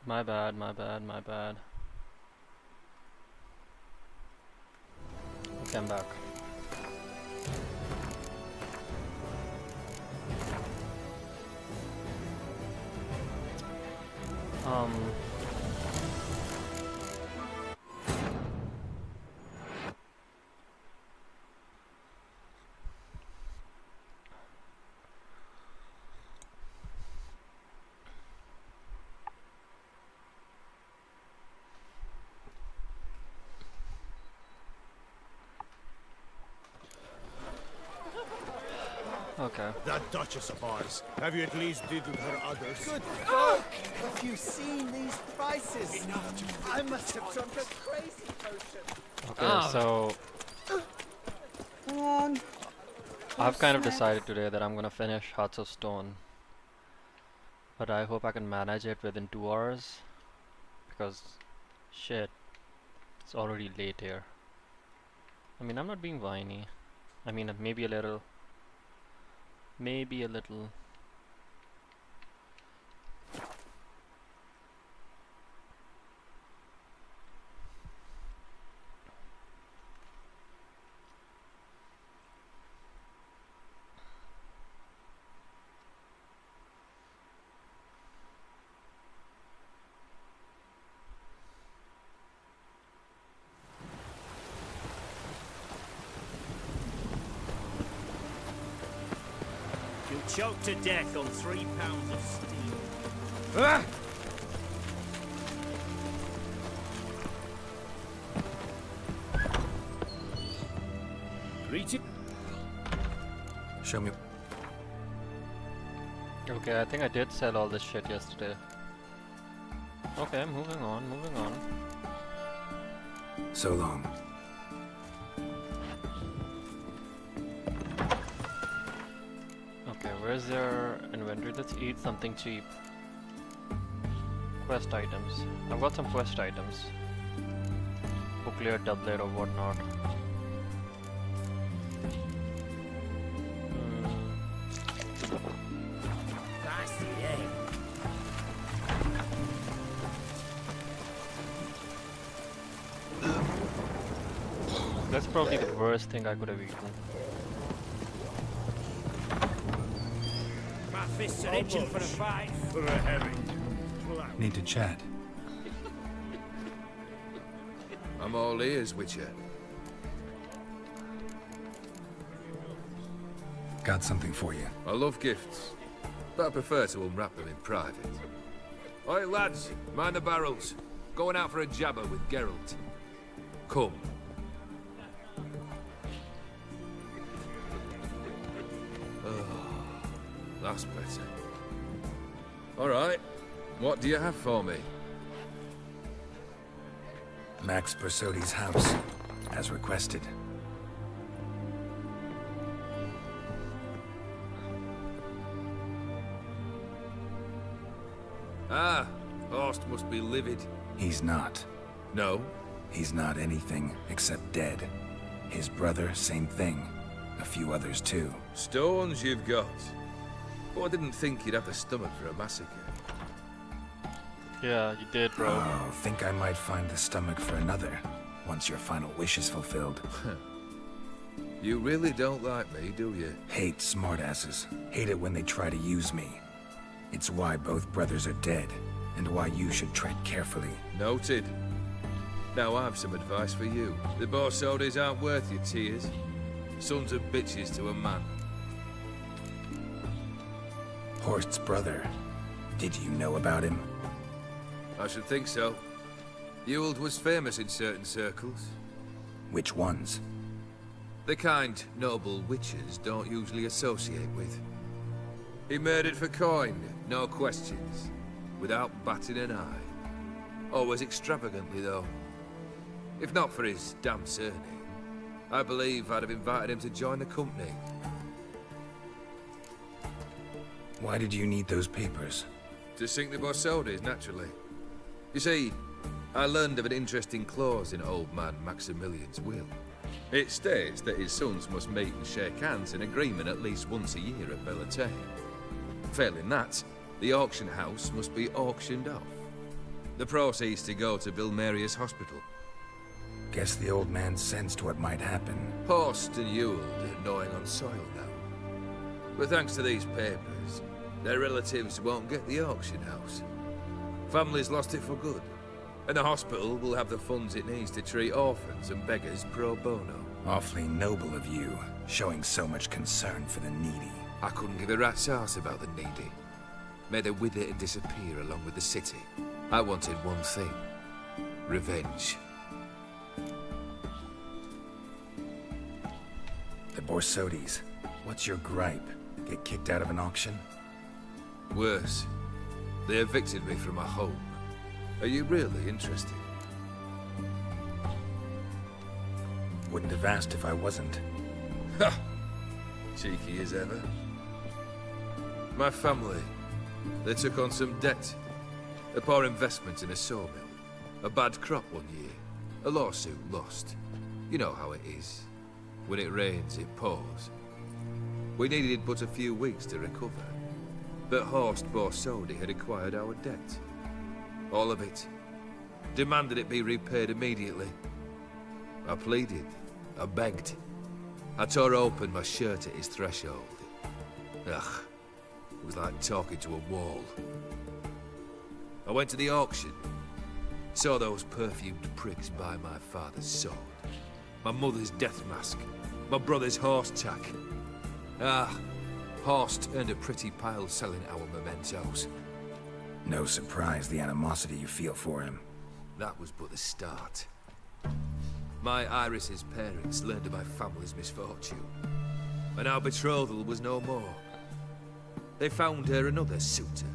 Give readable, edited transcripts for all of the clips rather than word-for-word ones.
My bad, my bad, my bad. Okay, I'm back. Um... Okay. That Duchess of ours. Have you at least dealt with her others? Good folk! Have you seen these prices? I must have drunk a crazy potion. Okay, so Hang on. I've kind of decided today that I'm gonna finish Hearts of Stone. But I hope I can manage it within 2 hours. Because, shit, it's already late here. I mean, I'm not being whiny. I mean, maybe a little. Maybe a little. You'll choke to death on 3 pounds of steel. Ah! Greeting. Show me. Okay, I think I did sell all this shit yesterday. Okay, moving on, moving on. So long. Okay, where's their inventory? Let's eat something cheap. Quest items. I've got some quest items. Clear doublet or whatnot. That's the aim. That's probably the worst thing I could have eaten. My fists are itching for a fight. For a heavy. Need to chat. I'm all ears, Witcher. Got something for you. I love gifts, but I prefer to unwrap them in private. Oi, lads, mind the barrels. Going out for a jabber with Geralt. Come. Oh, that's better. All right, what do you have for me? Max Bersodi's house, as requested. Ah, Horst must be livid. He's not. No? He's not anything except dead. His brother, same thing. A few others too. Stones you've got. Oh, I didn't think you'd have the stomach for a massacre. Yeah, you did, bro. Oh, think I might find the stomach for another, once your final wish is fulfilled. You really don't like me, do you? Hate smartasses. Hate it when they try to use me. It's why both brothers are dead, and why you should tread carefully. Noted. Now I've some advice for you. The Borsodis aren't worth your tears. Sons of bitches to a man. Horst's brother. Did you know about him? I should think so. Ewald was famous in certain circles. Which ones? The kind noble witches don't usually associate with. He murdered for coin, no questions, without batting an eye. Always extravagantly, though. If not for his damn surname, I believe I'd have invited him to join the company. Why did you need those papers? To sink the Borsodis, naturally. You see, I learned of an interesting clause in old man Maximilian's will. It states that his sons must meet and shake hands in agreement at least once a year at Bellatane. Failing that, the auction house must be auctioned off. The proceeds to go to Bill Marius Hospital. Guess the old man sensed what might happen. Horst and Ewald are gnawing on soil now. But thanks to these papers, their relatives won't get the auction house. Families lost it for good. And the hospital will have the funds it needs to treat orphans and beggars pro bono. Awfully noble of you, showing so much concern for the needy. I couldn't give a rat's ass about the needy. May they wither and disappear along with the city. I wanted one thing. Revenge. The Borsodis, what's your gripe? Get kicked out of an auction? Worse. They evicted me from my home. Are you really interested? Wouldn't have asked if I wasn't. Ha! Cheeky as ever. My family, they took on some debt. A poor investment in a sawmill. A bad crop one year. A lawsuit lost. You know how it is. When it rains, it pours. We needed but a few weeks to recover. But Horst Borsodi had acquired our debt. All of it. Demanded it be repaid immediately. I pleaded. I begged. I tore open my shirt at his threshold. Ugh. It was like talking to a wall. I went to the auction. Saw those perfumed pricks buy my father's sword. My mother's death mask. My brother's horse tack. Ah, Horst earned a pretty pile selling our mementos. No surprise the animosity you feel for him. That was but the start. My Iris's parents learned of my family's misfortune, and our betrothal was no more. They found her another suitor,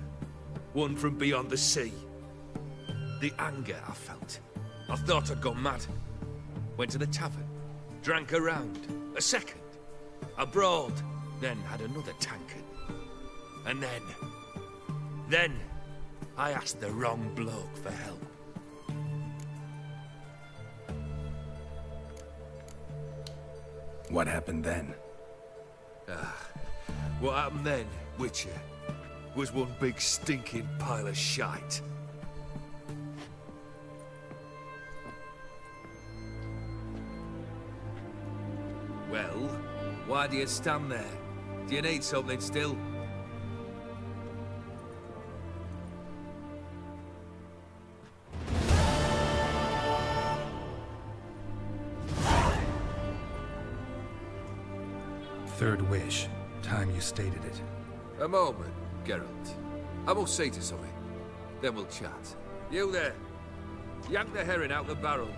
one from beyond the sea. The anger I felt, I thought I'd gone mad. Went to the tavern, drank a round, a second. I brawled, then had another tankard. And then, I asked the wrong bloke for help. What happened then? What happened then, Witcher, was one big stinking pile of shite. Well, why do you stand there? Do you need something still? Third wish. Time you stated it. A moment, Geralt. I must say to something. Then we'll chat. You there. Yank the herring out the barrel.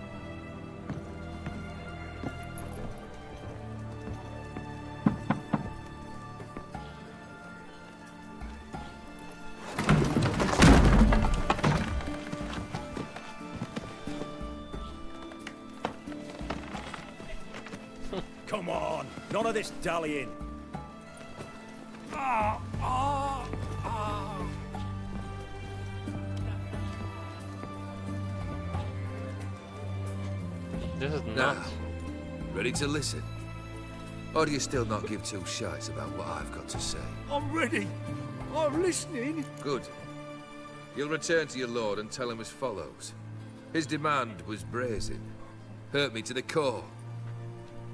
Come on, none of this dallying. This is Now, nuts. ready to listen? Or do you still not give two shites about what I've got to say? I'm ready. I'm listening. Good. You'll return to your lord and tell him as follows. His demand was brazen. Hurt me to the core.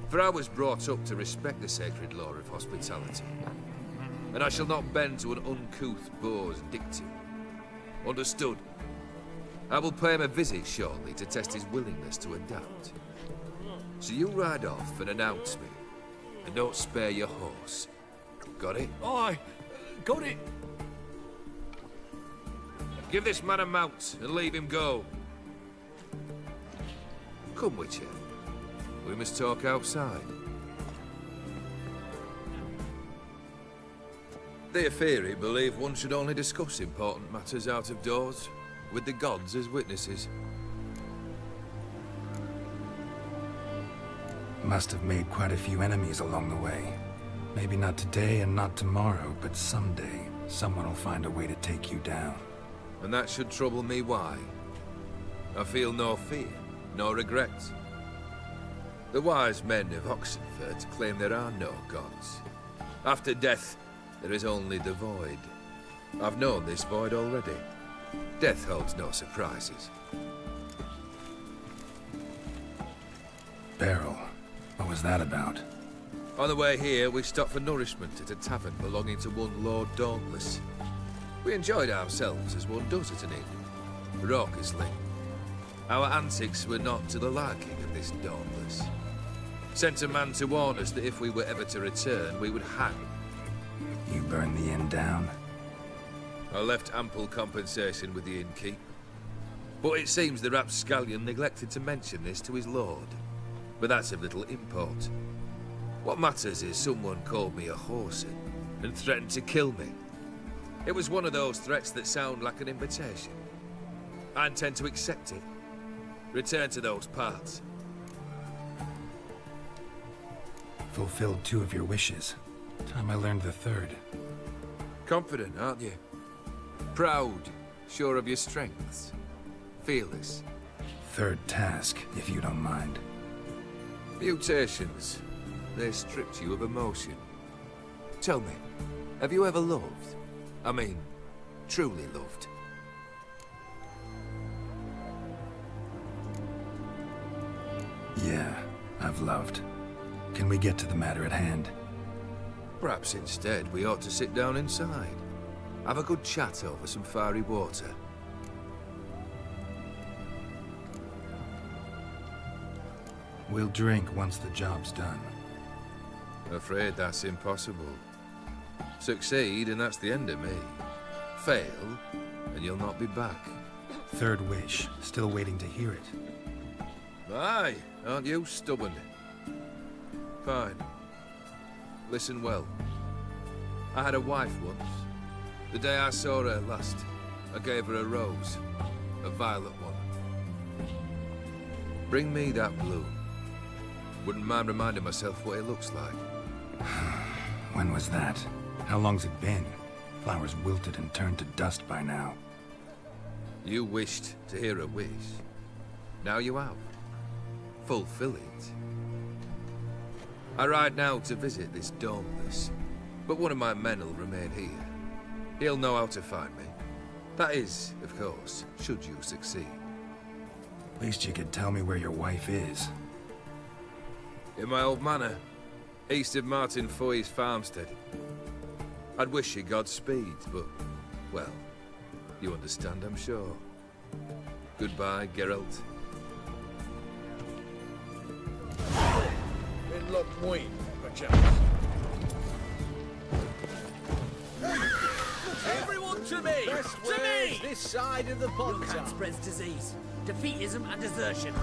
For I was brought up to respect the sacred law of hospitality. And I shall not bend to an uncouth boor's dictum. Understood? I will pay him a visit shortly to test his willingness to adapt. So you ride off and announce me. And don't spare your horse. Got it? Aye, got it. Give this man a mount and leave him go. Come, Witcher. We must talk outside. The Aetheri believe one should only discuss important matters out of doors, with the gods as witnesses. Must have made quite a few enemies along the way. Maybe not today and not tomorrow, but someday, someone will find a way to take you down. And that should trouble me why? I feel no fear, no regrets. The wise men of Oxenfurt claim there are no gods. After death, there is only the void. I've known this void already. Death holds no surprises. Beryl, what was that about? On the way here, we stopped for nourishment at a tavern belonging to one Lord Dauntless. We enjoyed ourselves as one does at an inn, raucously. Our antics were not to the liking of this Dauntless. Sent a man to warn us that if we were ever to return, we would hang. You burned the inn down? I left ample compensation with the innkeep. But it seems the rapscallion neglected to mention this to his lord. But that's of little import. What matters is someone called me a whoreson and threatened to kill me. It was one of those threats that sound like an invitation. I intend to accept it. Return to those parts. Fulfilled 2 of your wishes. Time I learned the 3rd. Confident, aren't you? Proud, sure of your strengths. Fearless. 3rd task, if you don't mind. Mutations. They stripped you of emotion. Tell me, have you ever loved? I mean, truly loved? Yeah, I've loved. Can we get to the matter at hand? Perhaps instead we ought to sit down inside. Have a good chat over some fiery water. We'll drink once the job's done. Afraid that's impossible. Succeed and that's the end of me. Fail and you'll not be back. 3rd wish. Still waiting to hear it. Aye, aren't you stubborn? Fine. Listen well. I had a wife once. The day I saw her last, I gave her a rose. A violet one. Bring me that bloom. Wouldn't mind reminding myself what it looks like. When was that? How long's it been? Flowers wilted and turned to dust by now. You wished to hear a wish. Now you have. Fulfill it. I ride now to visit this Dauntless, but one of my men will remain here. He'll know how to find me. That is, of course, should you succeed. Least you could tell me where your wife is. In my old manor, east of Martin Foy's farmstead. I'd wish you Godspeed, but, well, you understand, I'm sure. Goodbye, Geralt. In Lochmoyne, perchance. Everyone to me! To me! This side of the pond. Can't spreads disease, defeatism and desertion.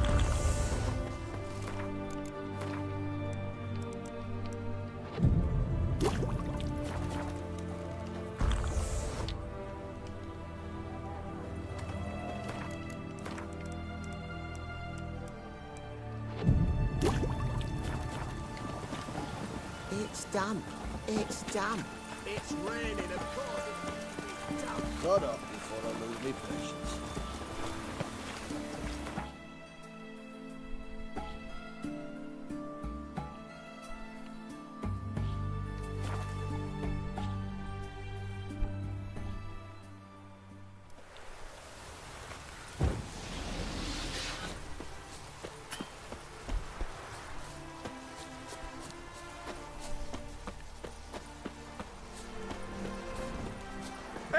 It's damp. It's damp. It's raining, of course. Cut off before I lose my patience.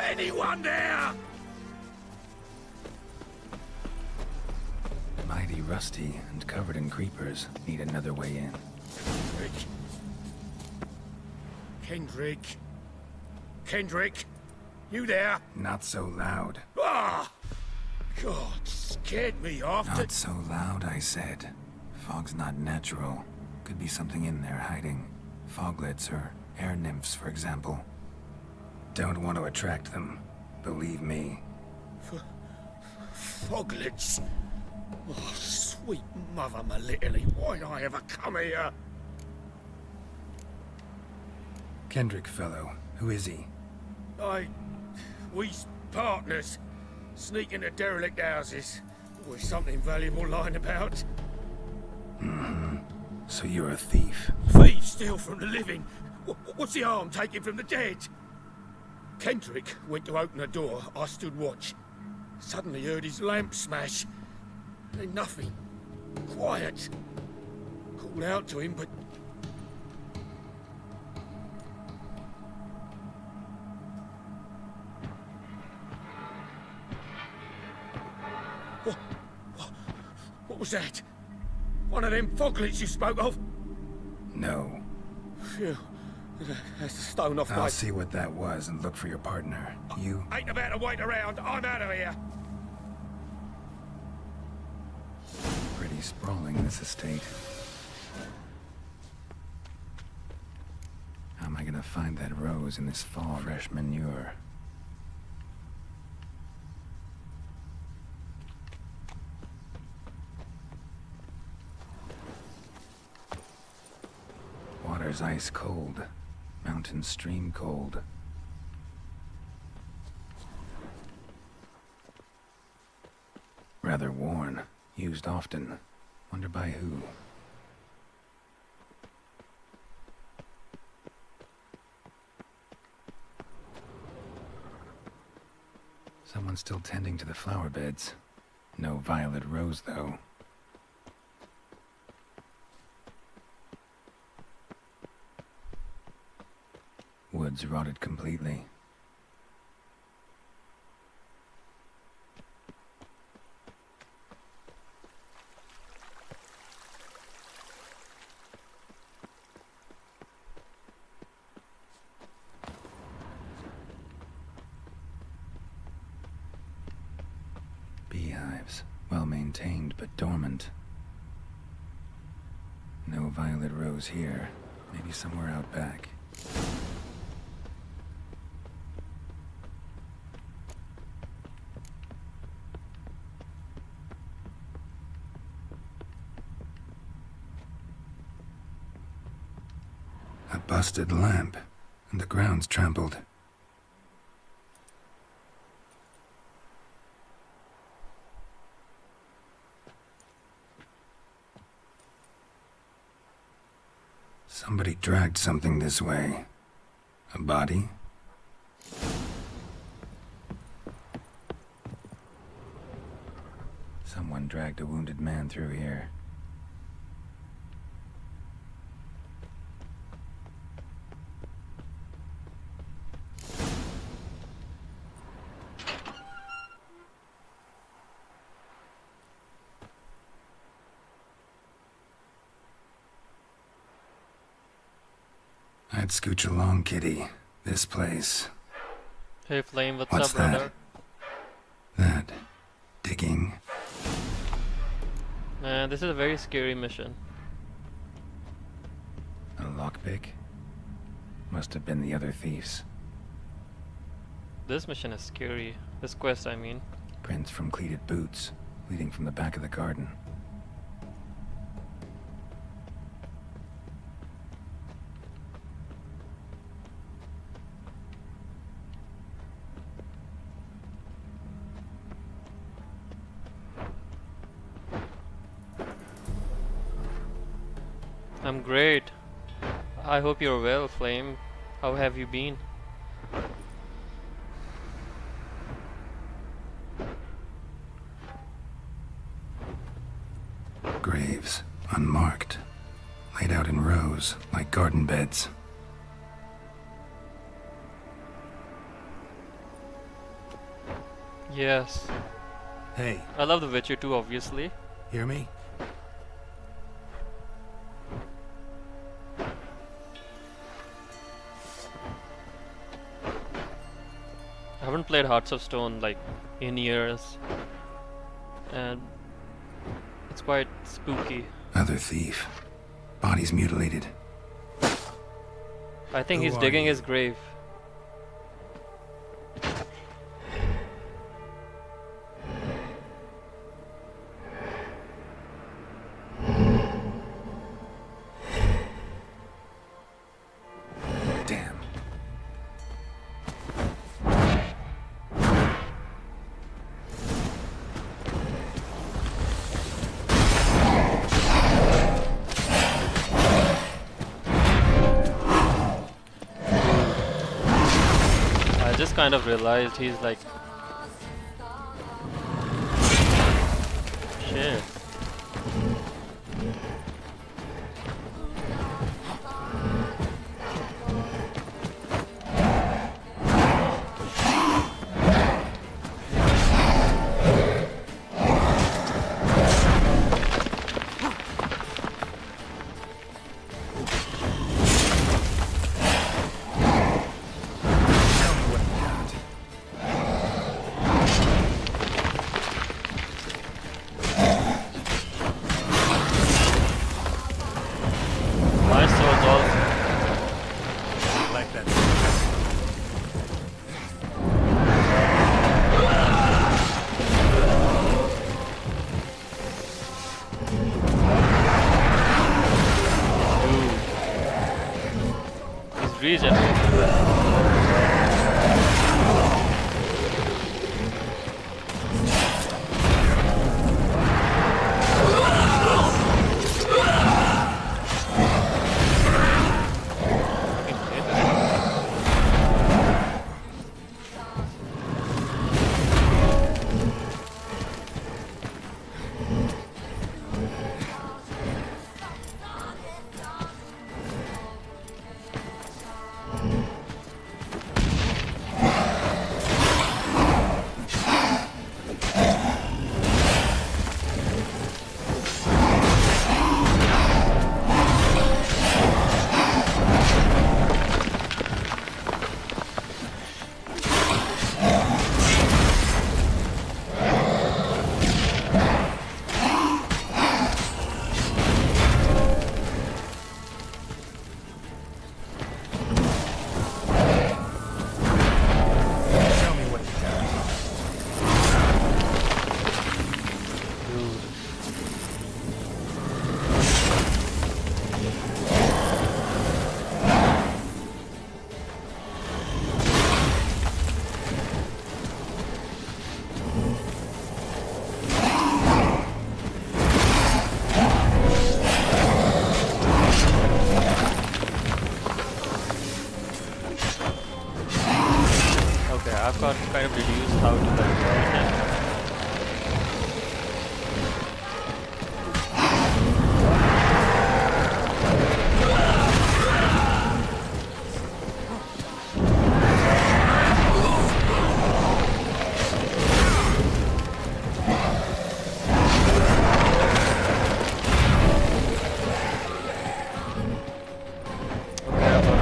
Anyone there? Mighty rusty and covered in creepers. Need another way in. Kendrick. Kendrick? You there? Not so loud. Ah! God, scared me off. Not so loud, I said. Fog's not natural. Could be something in there hiding. Foglets or air nymphs, for example. Don't want to attract them. Believe me. Foglets. Oh, sweet mother Melitele, why'd I ever come here? Kendrick fellow. Who is he? We's partners. Sneak into derelict houses. With something valuable lying about. So you're a thief. Thieves steal from the living. What's the harm taking from the dead? Kendrick went to open the door. I stood watch. Suddenly heard his lamp smash. Then nothing. Quiet. Called out to him, but what was that? One of them foglets you spoke of? No. Phew. That's the stone off I'll my... see what that was and look for your partner. You... Ain't about to wait around. I'm out of here. Pretty sprawling, this estate. How am I gonna find that rose in this fog? Fresh manure. Water's ice cold. Mountain stream cold. Rather worn. Used often. Wonder by who. Someone's still tending to the flower beds. No violet rose, though. Woods rotted completely. Beehives, well maintained but dormant. No violet rose here. Maybe somewhere out back. A busted lamp, and the ground's trampled. Somebody dragged something this way. A body? Someone dragged a wounded man through here. I'd scooch along, kitty. This place. Hey Flame, what's What's up, brother? That. Digging. Man, this is a very scary mission. A lockpick? Must have been the other thieves. This mission is scary. This quest, I mean. Prints from cleated boots, leading from the back of the garden. I'm great. I hope you're well, Flame. How have you been? Graves, unmarked. Laid out in rows, like garden beds. Yes. Hey, I love The Witcher 2, obviously. hear me? I haven't played Hearts of Stone like in years, and it's quite spooky. Other thief. Body's mutilated. I think Who he's are digging you? his grave. Damn. I just kind of realized he's like shit. My sword's all Like that. is regenerated. Tell me what you got. Okay, I've got kind of deduced how to like fight him. Okay, I've got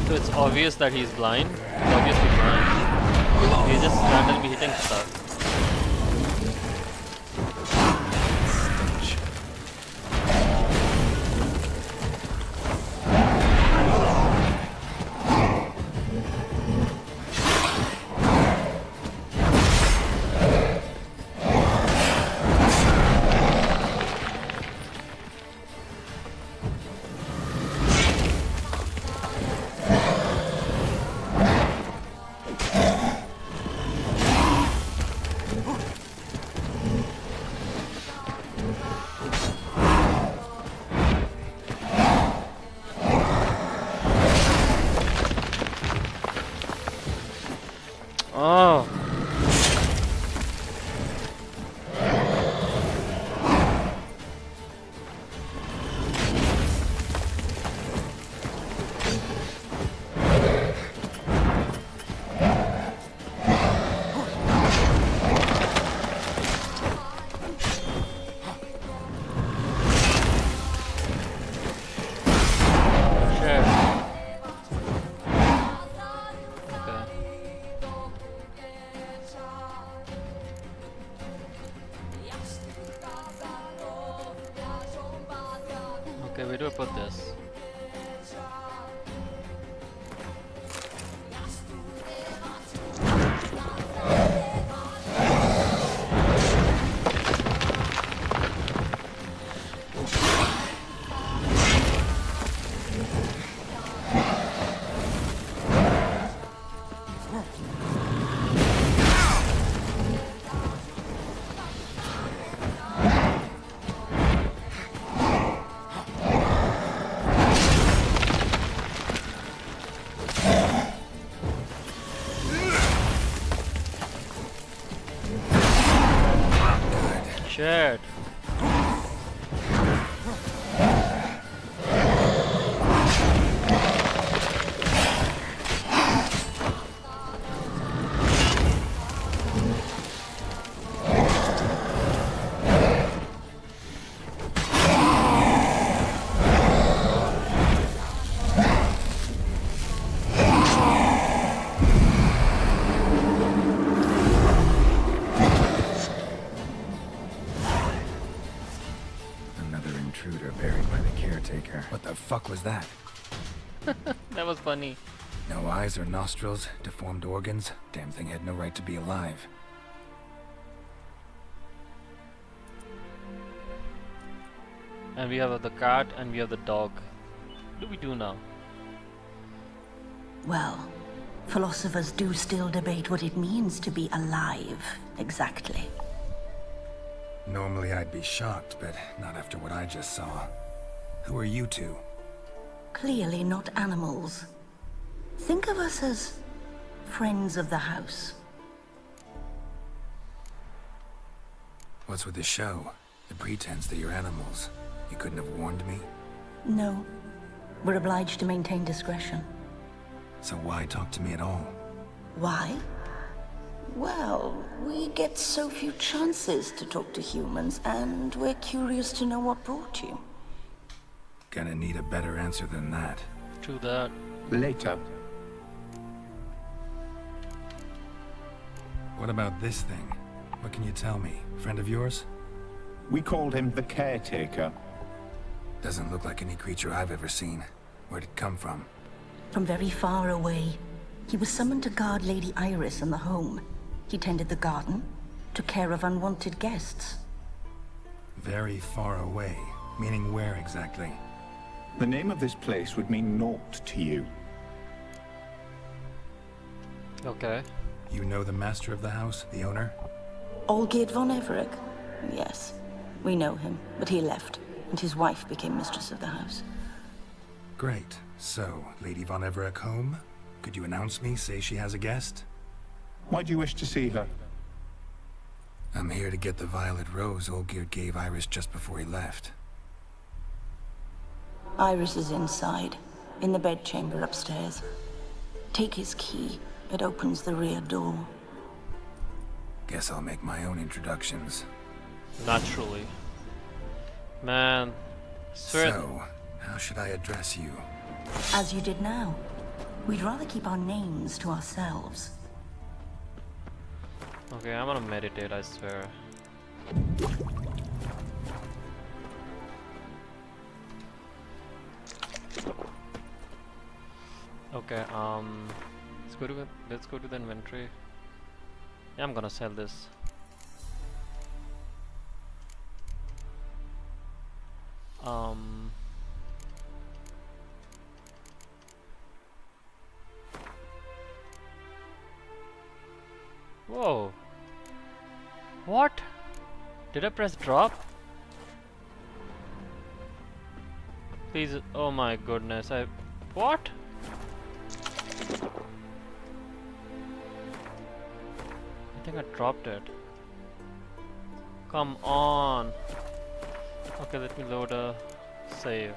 So it's obvious that he's blind. He's obviously blind. He's just randomly hitting stuff. Oh. Shit. Okay. Okay, where do I put this? Shit. Another intruder buried by the caretaker. What the fuck was that? That was funny. No eyes or nostrils, deformed organs. Damn thing had no right to be alive. And we have the cat and we have the dog. What do we do now? Well, philosophers do still debate what it means to be alive, exactly. Normally I'd be shocked, but not after what I just saw. Who are you two? Clearly not animals. Think of us as friends of the house. What's with the show? The pretense that you're animals. You couldn't have warned me? No, we're obliged to maintain discretion. So why talk to me at all? Why? Well, we get so few chances to talk to humans, and we're curious to know what brought you. Gonna need a better answer than that. True that. Later. What about this thing? What can you tell me? Friend of yours? We called him the Caretaker. Doesn't look like any creature I've ever seen. Where'd it come from? From very far away, he was summoned to guard Lady Iris in the home. He tended the garden, took care of unwanted guests. Very far away. Meaning where exactly? The name of this place would mean naught to you. Okay. You know the master of the house, the owner? Olgierd von Everec? Yes, we know him, but he left, and his wife became mistress of the house. Great. So, Lady von Everec home? Could you announce me, say she has a guest? Why do you wish to see her? I'm here to get the violet rose Olgierd gave Iris just before he left. Iris is inside, in the bedchamber upstairs. Take his key. It opens the rear door. Guess I'll make my own introductions. Naturally. Man. Swear. So, how should I address you? As you did now. We'd rather keep our names to ourselves. Okay, I'm gonna meditate, I swear. Okay, let's go to the inventory. Yeah, I'm gonna sell this. Whoa. What? Did I press drop? Please, oh my goodness, what? I think I dropped it. Come on. Okay, let me load a save.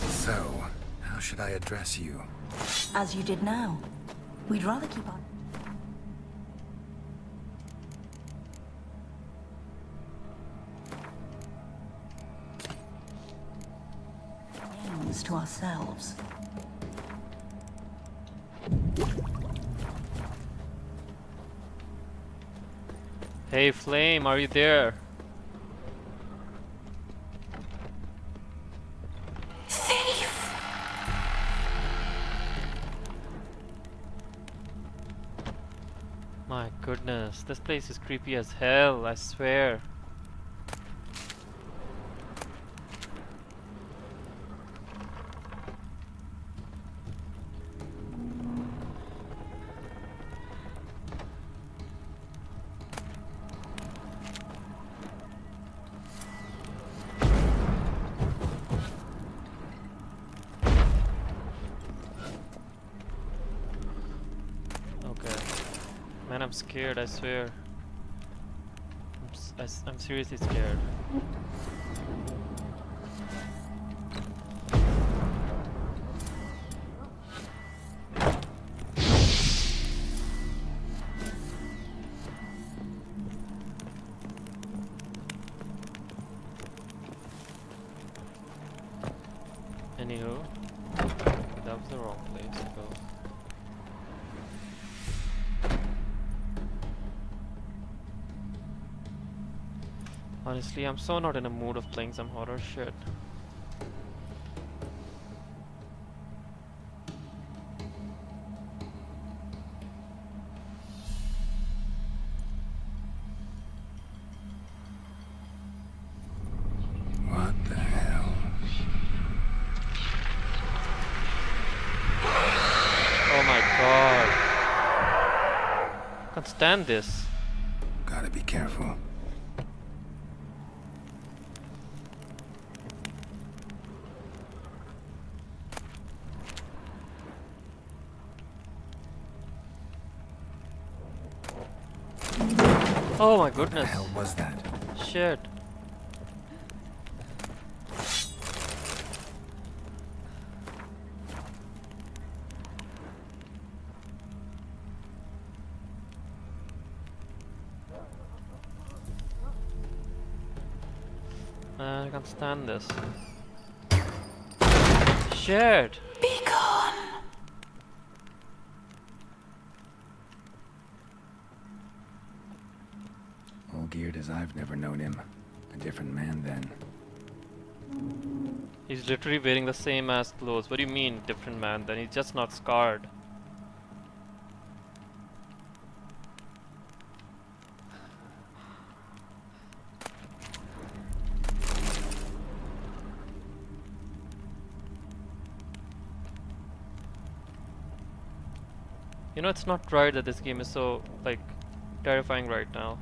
So, how should I address you? As you did now. We'd rather keep our names to ourselves. Hey Flame, are you there? My goodness, this place is creepy as hell, I swear. Man, I'm scared, I swear. I'm seriously scared. Anywho, that was the wrong place to go. Honestly, I'm so not in a mood of playing some horror shit. What the hell? Oh my god. Can't stand this. Gotta be careful. Oh my What the goodness. hell was that? Shit. Man, I can't stand this. Shit. Be gone. All geared as I've never known him. A different man then. He's literally wearing the same ass clothes. What do you mean, different man? Then he's just not scarred. You know, it's not right that this game is so, like, terrifying right now.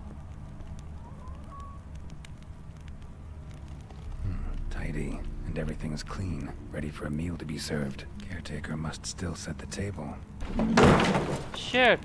Tidy, and everything's clean, ready for a meal to be served. Caretaker must still set the table. Shit!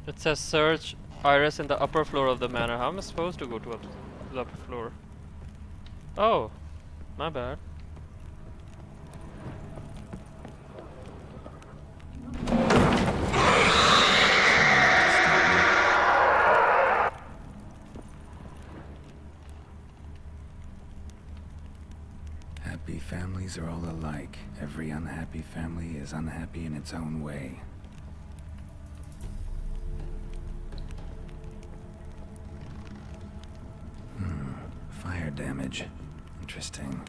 It says search Iris in the upper floor of the manor. How am I supposed to go to the upper floor? Oh, my bad. Happy families are all alike. Every unhappy family is unhappy in its own way. Fire damage. Interesting.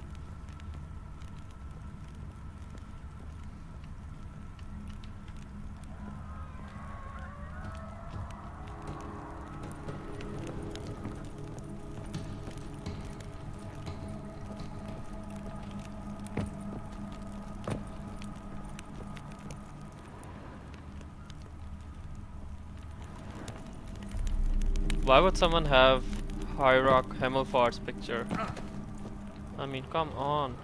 Why would someone have Hierarch Hemelfart's picture? I mean, come on.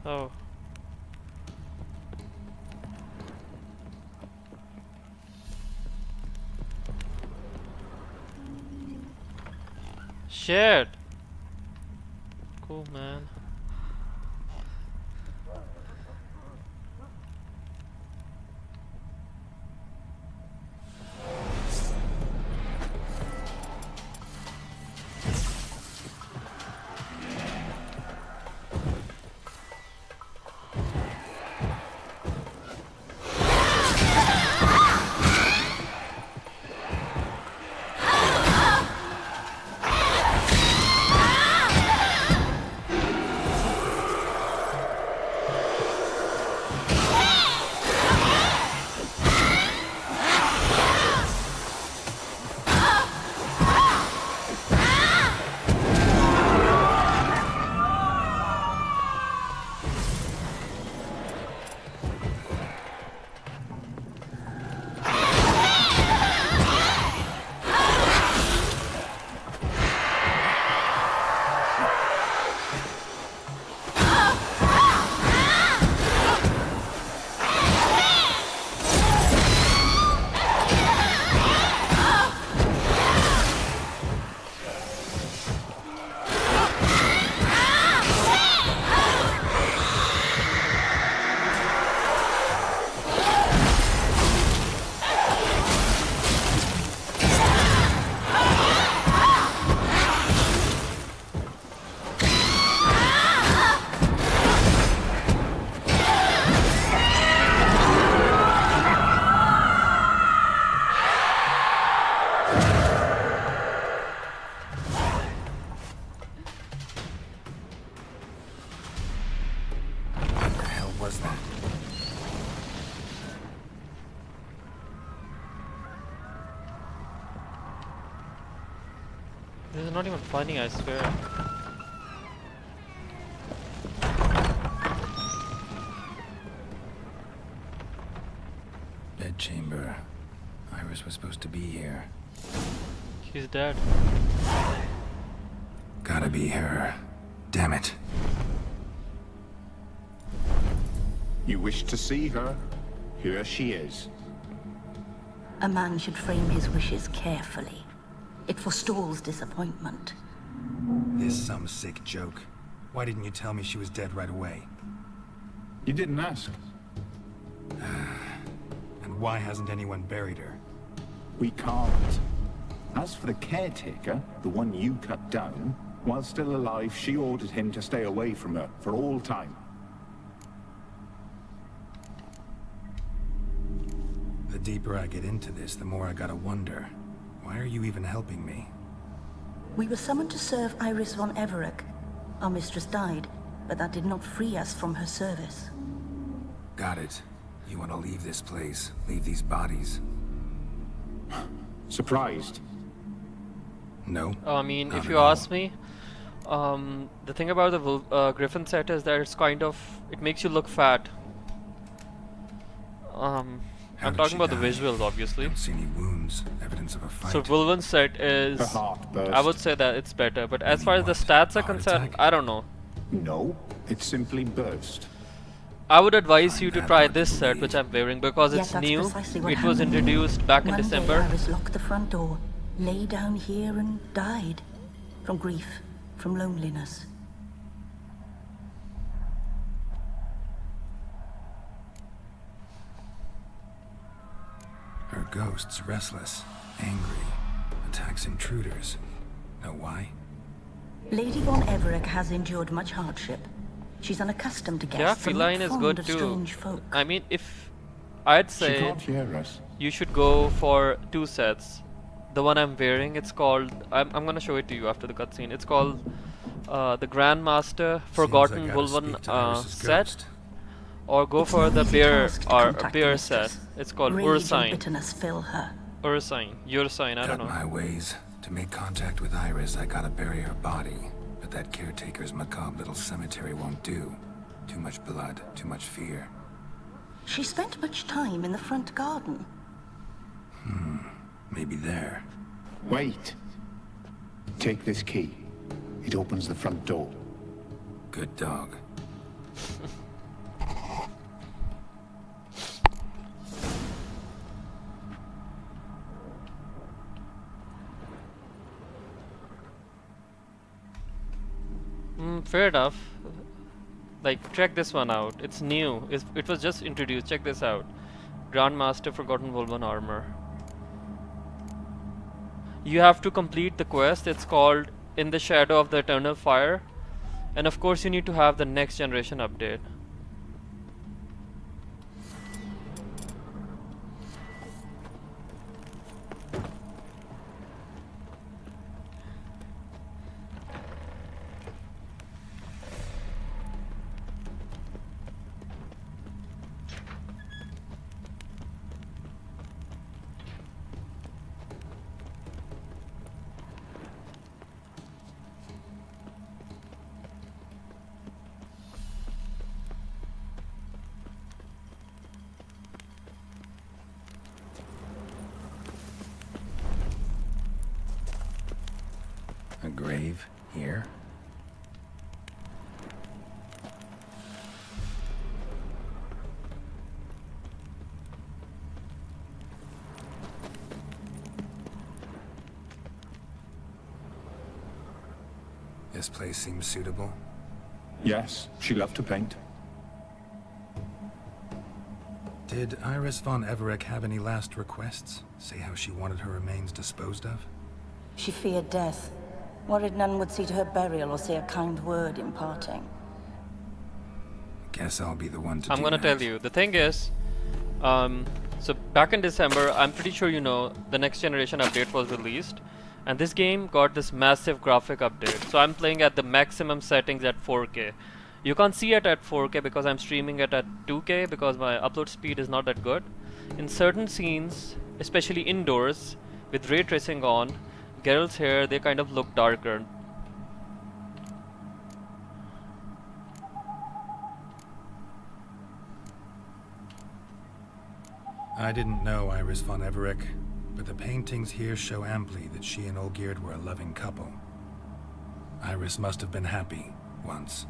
Oh. Shit. Cool, man. Was that? This is not even funny, I swear. Bed chamber. Iris was supposed to be here. She's dead. Gotta be her. Damn it. You wish to see her? Here she is. A man should frame his wishes carefully. It forestalls disappointment. This some sick joke. Why didn't you tell me she was dead right away? You didn't ask. And why hasn't anyone buried her? We can't. As for the caretaker, the one you cut down, while still alive, she ordered him to stay away from her for all time. The deeper I get into this, the more I gotta wonder. Why are you even helping me? We were summoned to serve Iris von Everec. Our mistress died, but that did not free us from her service. Got it. You want to leave this place, leave these bodies? Surprised? No. I mean, Not if at you all. ask me, the thing about the Griffin set is that it's kind of, it makes you look fat. How I'm did talking she about the die? visuals, obviously. Don't see any wounds, evidence of a fight. So Vulvan's set is, Her heart burst. I would say that it's better, but as Meaning far as the what? stats are Heart concerned, attack? I don't know. No, it simply burst. I would advise Find you to that try hard to this set believe. which I'm wearing because Yet it's that's new. precisely what It was happened. introduced back in One day December. Iris locked the front door, lay down here and died. From grief, from loneliness. Her ghost's restless, angry, attacks intruders. Know why? Lady von Everec has endured much hardship. She's unaccustomed to Yeah, guests and not feline is fond good of too. strange folk. I mean, if I'd She say can't hear us. you should go for two sets. The one I'm wearing, it's called, I'm gonna show it to you after the cutscene. It's called the Grandmaster Forgotten Seems I gotta Vulvan speak to Iris's set, ghost. or go It's for no the easy bear task to or contact the bear set. mistress. It's called Rage and Ursine. bitterness fill her. Ursine. Ursine, I don't Got know. my ways. To make contact with Iris, I gotta bury her body. But that caretaker's macabre little cemetery won't do. Too much blood, too much fear. She spent much time in the front garden. Maybe there. Wait. Take this key. It opens the front door. Good dog. Fair enough. Like, check this one out. It's new. It was just introduced. Check this out. Grandmaster Forgotten Wolven Armor. You have to complete the quest. It's called In the Shadow of the Eternal Fire. And of course you need to have the next generation update. A grave here? This place seems suitable. Yes, she loved to paint. Did Iris von Everec have any last requests? Say how she wanted her remains disposed of? She feared death. Worried none would see to her burial or say a kind word in parting. Guess I'll be the one to I'm do gonna that. tell you. The thing is, so back in December, I'm pretty sure you know, the next generation update was released. And this game got this massive graphic update. So I'm playing at the maximum settings at 4K. You can't see it at 4K because I'm streaming it at 2K because my upload speed is not that good. In certain scenes, especially indoors, with ray tracing on, Geralt's hair, they kind of look darker. I didn't know Iris von Everec, but the paintings here show amply that she and Olgierd were a loving couple. Iris must have been happy, once.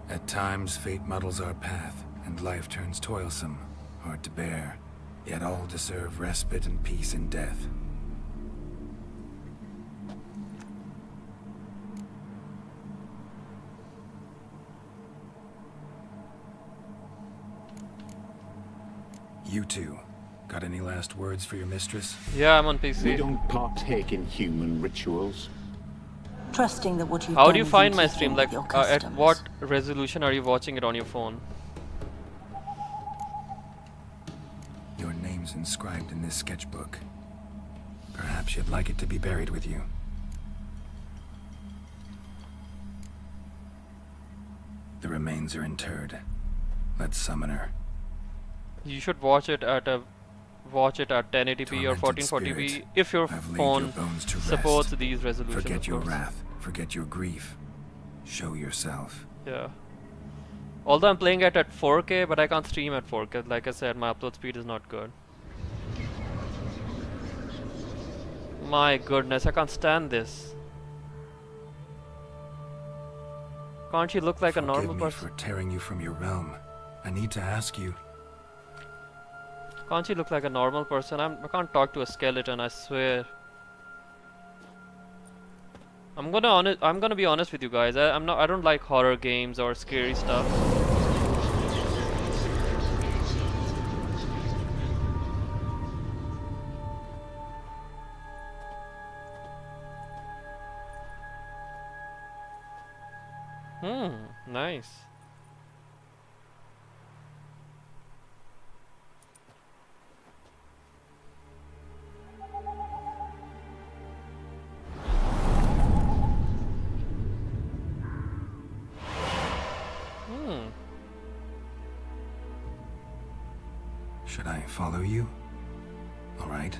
At times, fate muddles our path, and life turns toilsome, hard to bear, yet all deserve respite and peace in death. You two, got any last words for your mistress? Yeah, I'm on We PC. don't partake in human rituals. Trusting that what you've How done do you is find in my keeping stream? with Like, your at customs. what resolution are you watching it on your phone? Your name's inscribed in this sketchbook. Perhaps you'd like it to be buried with you. The remains are interred. Let's summon her. You should watch it at 1080p or Tormented 1440p spirit, if your I've laid phone your bones to supports rest. these resolutions. Forget of your course. wrath. Forget your grief. Show yourself. Yeah. Although I'm playing it at 4K, but I can't stream at 4K. Like I said, my upload speed is not good. My goodness, I can't stand this. Can't you look like a normal Forgive me person? for tearing you from your realm. I need to ask you. Can't you look like a normal person? I can't talk to a skeleton, I swear. I'm gonna be honest with you guys. I don't like horror games or scary stuff. Nice. Should I follow you? All right.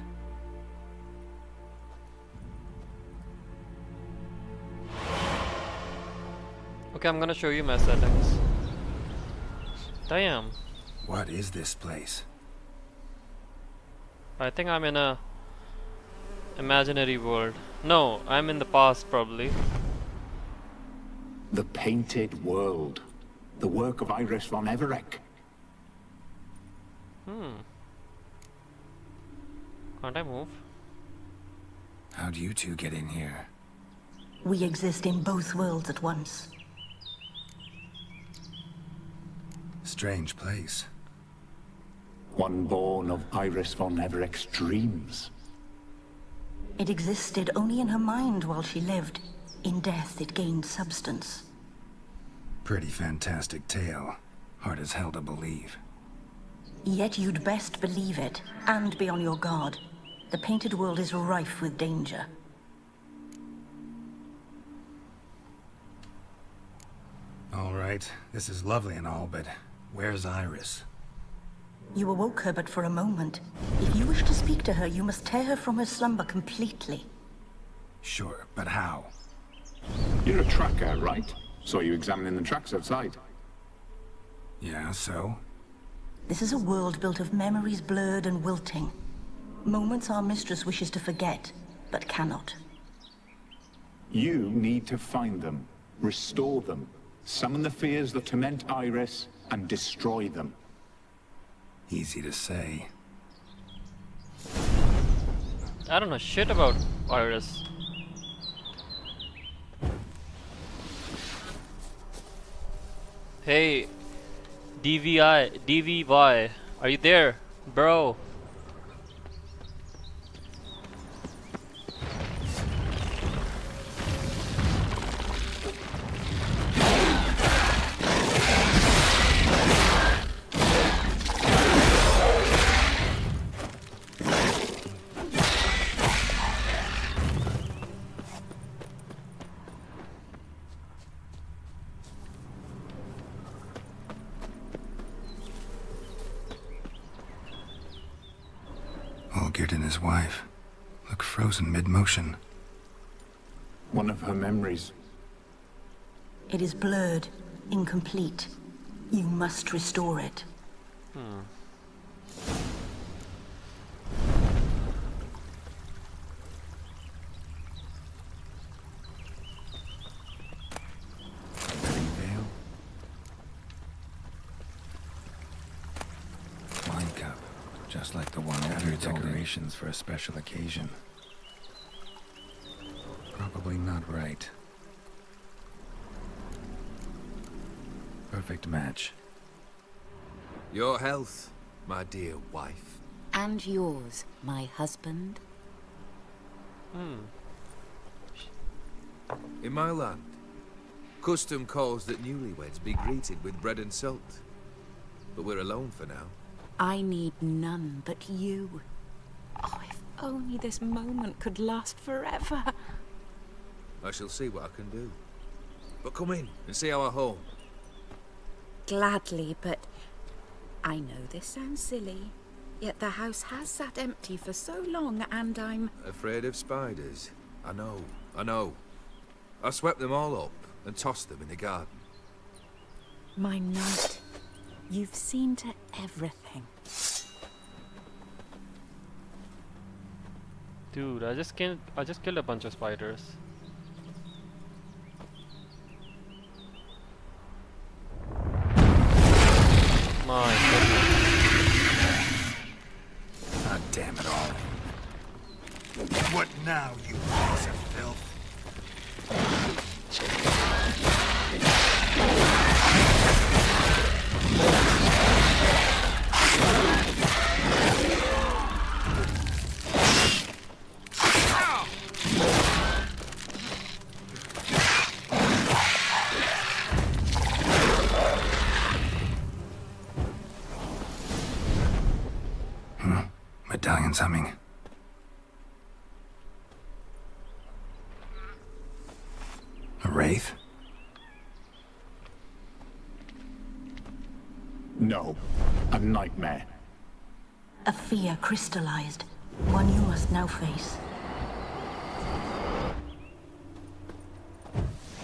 Okay, I'm gonna show you my settings. Damn. What is this place? I think I'm in a imaginary world. No, I'm in the past probably. The Painted World. The work of Iris von Everec. Can't I move? How'd you two get in here? We exist in both worlds at once. strange place. One born of Iris von Everett's dreams. It existed only in her mind while she lived. In death, it gained substance. Pretty fantastic tale. Hard as hell to believe. Yet you'd best believe it, and be on your guard. The painted world is rife with danger. All right, this is lovely and all, but where's Iris? You awoke her but for a moment. If you wish to speak to her, you must tear her from her slumber completely. Sure, but how? You're a tracker, right? Saw you examining the tracks outside. Yeah, so? This is a world built of memories blurred and wilting. Moments our mistress wishes to forget, but cannot. You need to find them, restore them, summon the fears that torment Iris, and destroy them. Easy to say. I don't know shit about Iris. Hey, DVY, are you there, bro? Olgierd and his wife look frozen mid-motion. One of her memories. It is blurred, incomplete. You must restore it. Wedding veil. Wine cup, just like the one after decorations for a special occasion. Probably not right. Perfect match. Your health, my dear wife. And yours, my husband. In my land, custom calls that newlyweds be greeted with bread and salt. But we're alone for now. I need none but you. Oh, if only this moment could last forever. I shall see what I can do. But come in and see our home. Gladly, but I know this sounds silly, yet the house has sat empty for so long, and I'm... Afraid of spiders. I know. I swept them all up and tossed them in the garden. My knight, you've seen to everything. Dude, I just killed a bunch of spiders. My goodness. God damn it all. What now, you piece of filth? Medallion's humming. A wraith? No, a nightmare. A fear crystallized. One you must now face.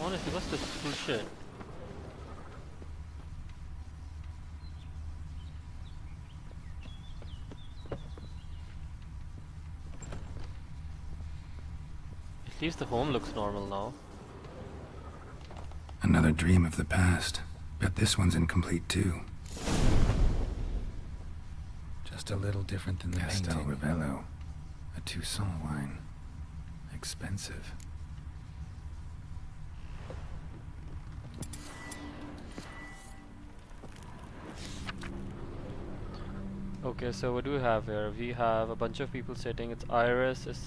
Honestly, what's this bullshit? At least the home looks normal now. Another dream of the past. Bet this one's incomplete too. Just a little different than the Castel Ravello. A Toussaint wine. Expensive. Okay, so what do we have here? We have a bunch of people sitting. It's Iris. It's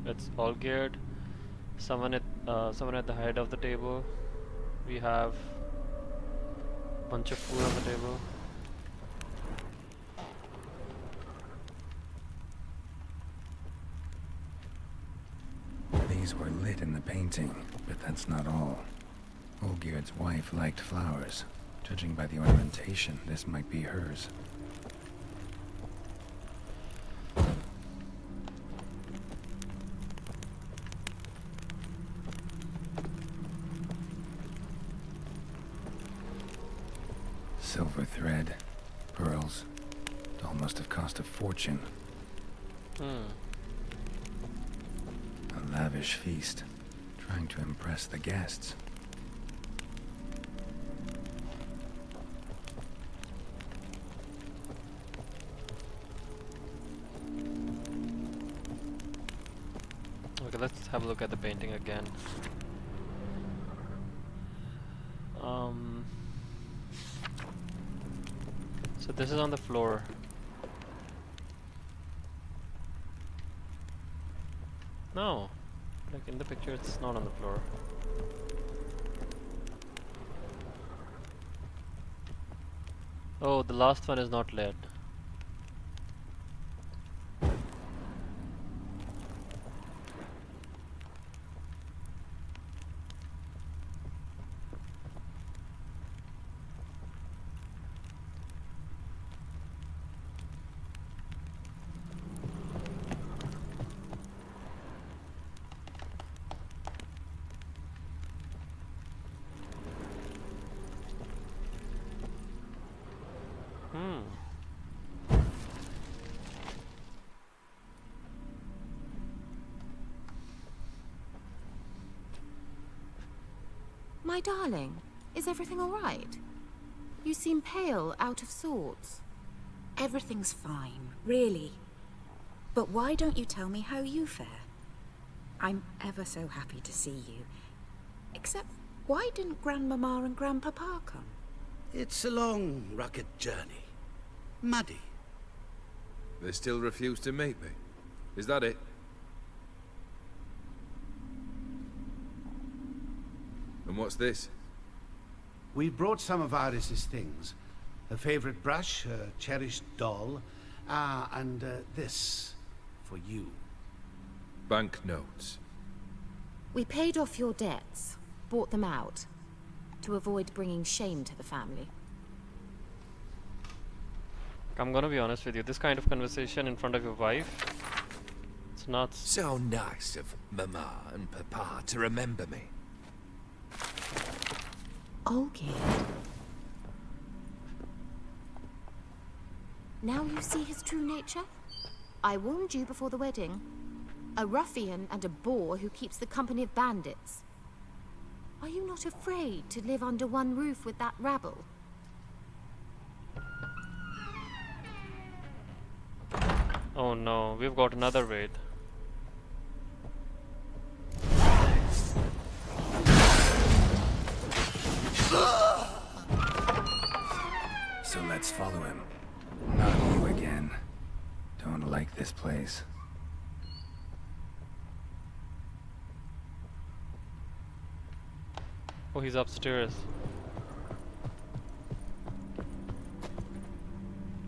it's Olgierd. Someone at the head of the table. We have a bunch of food on the table. These were lit in the painting, but that's not all. Olgierd's wife liked flowers. Judging by the ornamentation, this might be hers. Silver thread, pearls. It all must have cost a fortune. Hmm. A lavish feast, trying to impress the guests. Okay, let's have a look at the painting again. So this is on the floor. No, like in the picture it's not on the floor. Oh, the last one is not lit. My darling, is everything all right? You seem pale, out of sorts. Everything's fine, really. But why don't you tell me how you fare? I'm ever so happy to see you. Except, why didn't Grandmama and Grandpapa come? It's a long, rugged journey. Muddy. They still refuse to meet me. Is that it? And what's this? We brought some of Iris's things. Her favorite brush, her cherished doll, and this for you. Banknotes. We paid off your debts, bought them out, to avoid bringing shame to the family. I'm gonna be honest with you, this kind of conversation in front of your wife, it's not... So nice of Mama and Papa to remember me. Olgierd. Now you see his true nature? I warned you before the wedding. A ruffian and a boor who keeps the company of bandits. Are you not afraid to live under one roof with that rabble? Oh no, we've got another raid. So let's follow him. Not you again. Don't like this place. Oh, he's upstairs.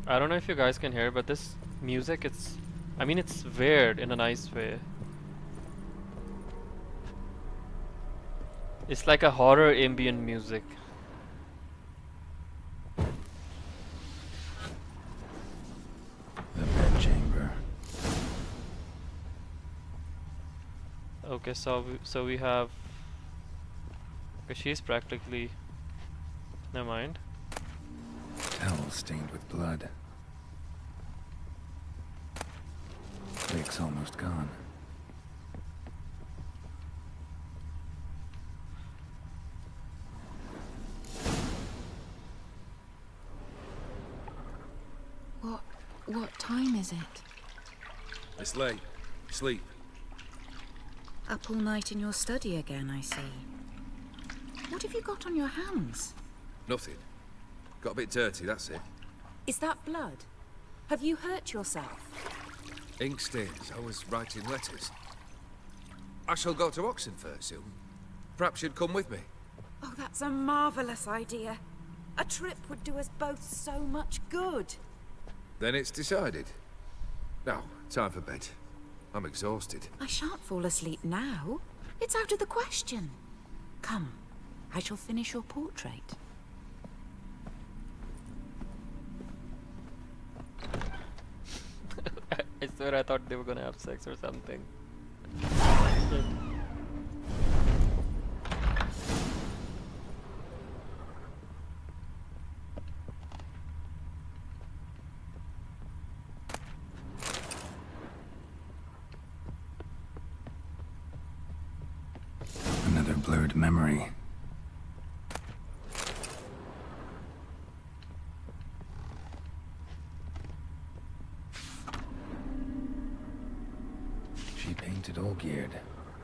I don't know if you guys can hear, but this music, I mean, it's weird in a nice way. It's like a horror ambient music. The bedchamber. Okay, so we have... Okay, she's practically... Never mind. Towel stained with blood. Wick's almost gone. What time is it? It's late. Sleep. Up all night in your study again, I see. What have you got on your hands? Nothing. Got a bit dirty, that's it. Is that blood? Have you hurt yourself? Ink stains. I was writing letters. I shall go to Oxenfurt soon. Perhaps you'd come with me. Oh, that's a marvellous idea. A trip would do us both so much good. Then it's decided. Now, time for bed. I'm exhausted. I shan't fall asleep now. It's out of the question. Come, I shall finish your portrait. I swear I thought they were gonna have sex or something. Another blurred memory. She painted Olgierd,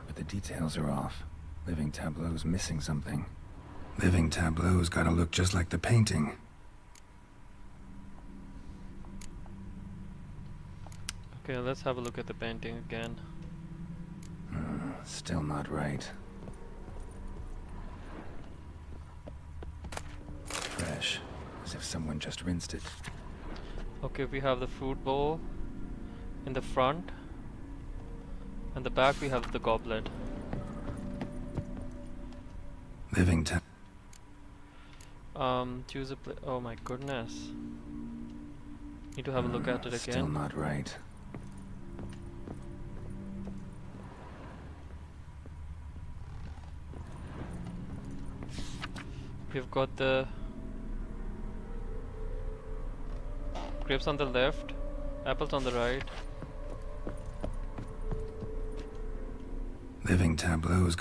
but the details are off. Living Tableau's missing something. Living Tableau's gotta look just like the painting. Okay, let's have a look at the painting again. Still not right. Fresh, as if someone just rinsed it. Okay, we have the fruit bowl in the front. And the back we have the goblet. Living Tab. Choose a oh my goodness. Need to have a look at it Still again. not right. We've got the grapes on the left, apples on the right. Living Tableau's.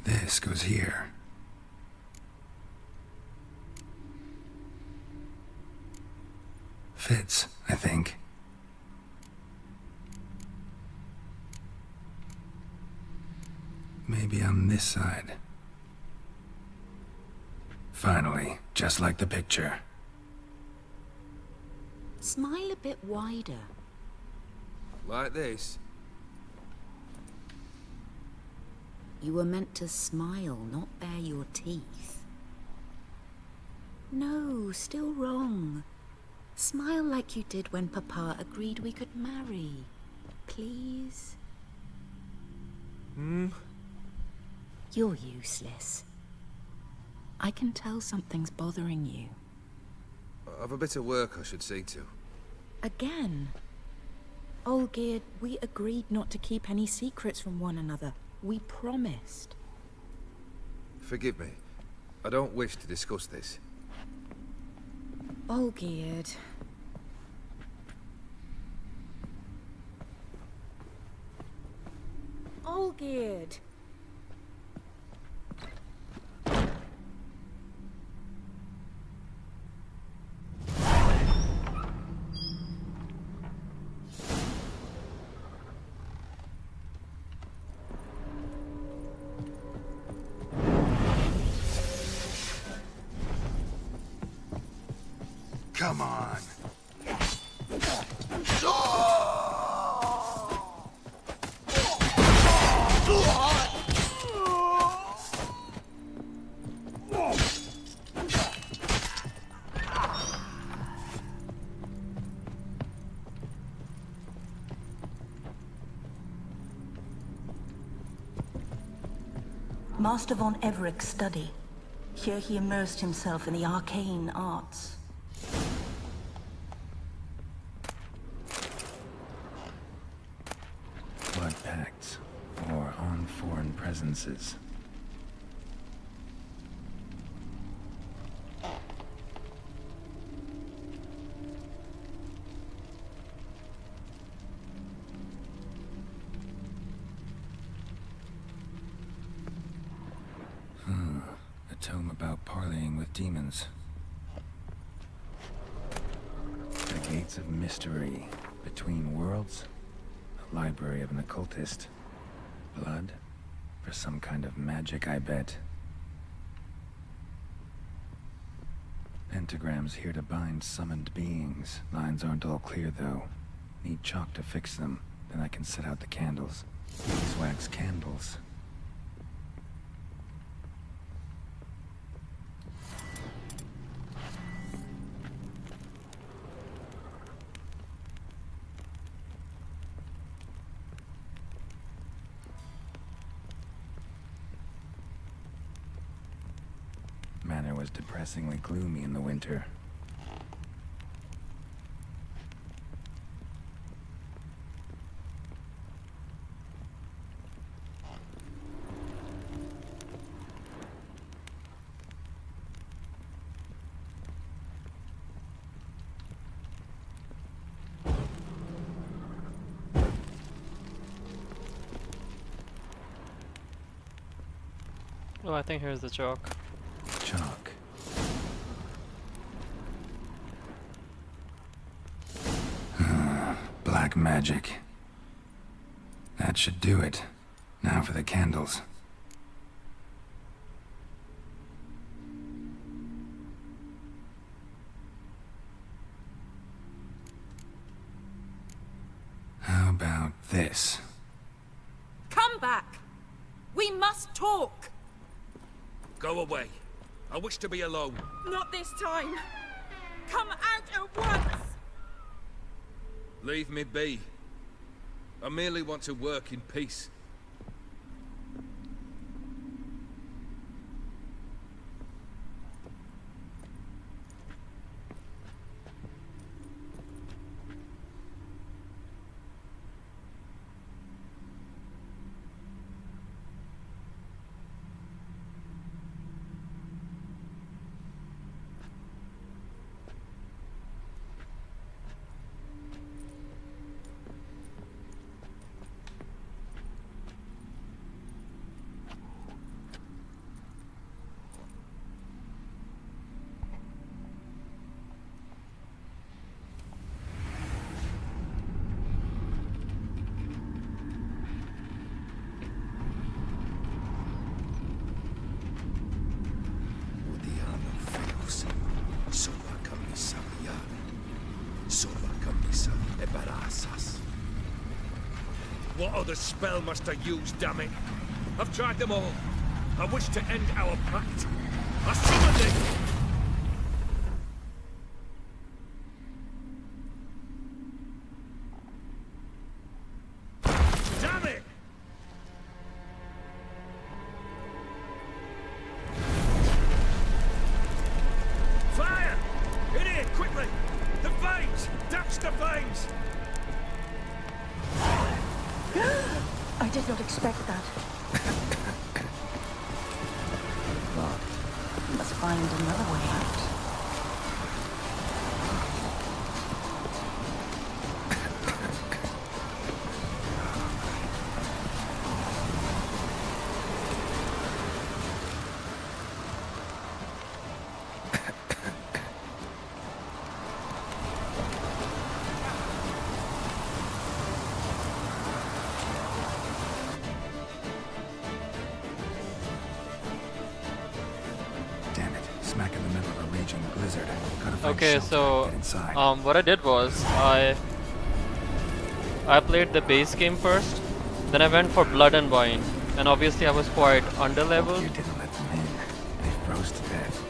This goes here. Fits, I think. Maybe on this side. Finally, just like the picture. Smile a bit wider. Like this. You were meant to smile, not bare your teeth. No, still wrong. Smile like you did when Papa agreed we could marry. Please? You're useless. I can tell something's bothering you. I've a bit of work I should see to. Again? Olgierd, we agreed not to keep any secrets from one another. We promised. Forgive me. I don't wish to discuss this. Olgierd. Olgierd. Come on. Master von Everek's study. Here he immersed himself in the arcane arts. Blood pacts, or on foreign presences. A tome about parleying with demons. The Gates of Mystery, Between Worlds. A library of an occultist. Blood? For some kind of magic, I bet. Pentagrams here to bind summoned beings. Lines aren't all clear, though. Need chalk to fix them, then I can set out the candles. Beeswax candles. Manor was depressingly gloomy in the winter. Oh, I think here's the chalk. Chalk. Black magic. That should do it. Now for the candles. How about this? Come back! We must talk! Go away. I wish to be alone. Not this time! Come out at once! Leave me be. I merely want to work in peace. What other spell must I use, damn it? I've tried them all. I wish to end our pact. I summoned it! Damn it! Fire! In here, quickly! The veins! Damps the veins! I did not expect that. Well, we must find another way out. Smack in the middle of a raging blizzard. Gotta find Okay, shelter, so get inside. what I did was I played the base game first, then I went for Blood and Wine, and obviously I was quite underleveled. You didn't let them in. They froze to death.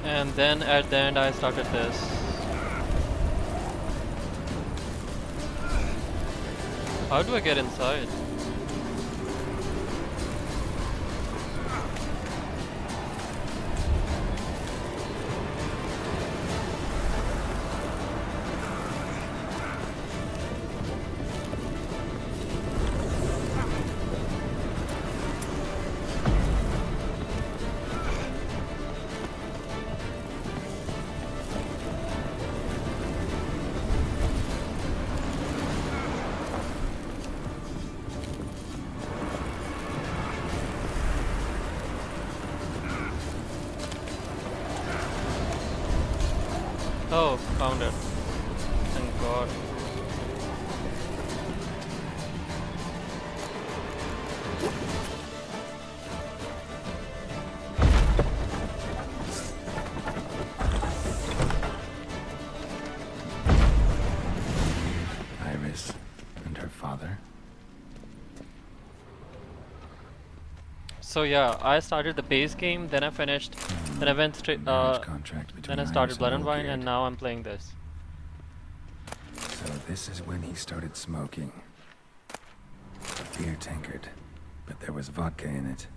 And then at the end I started this. How do I get inside? Oh, found it. Thank God. Iris and her father. So yeah, I started the base game, then I finished, then I went straight, Marriage contract between then I started Iris Blood and Wine, Olgierd. and now I'm playing this. So this is when he started smoking. A beer tankard, but there was vodka in it.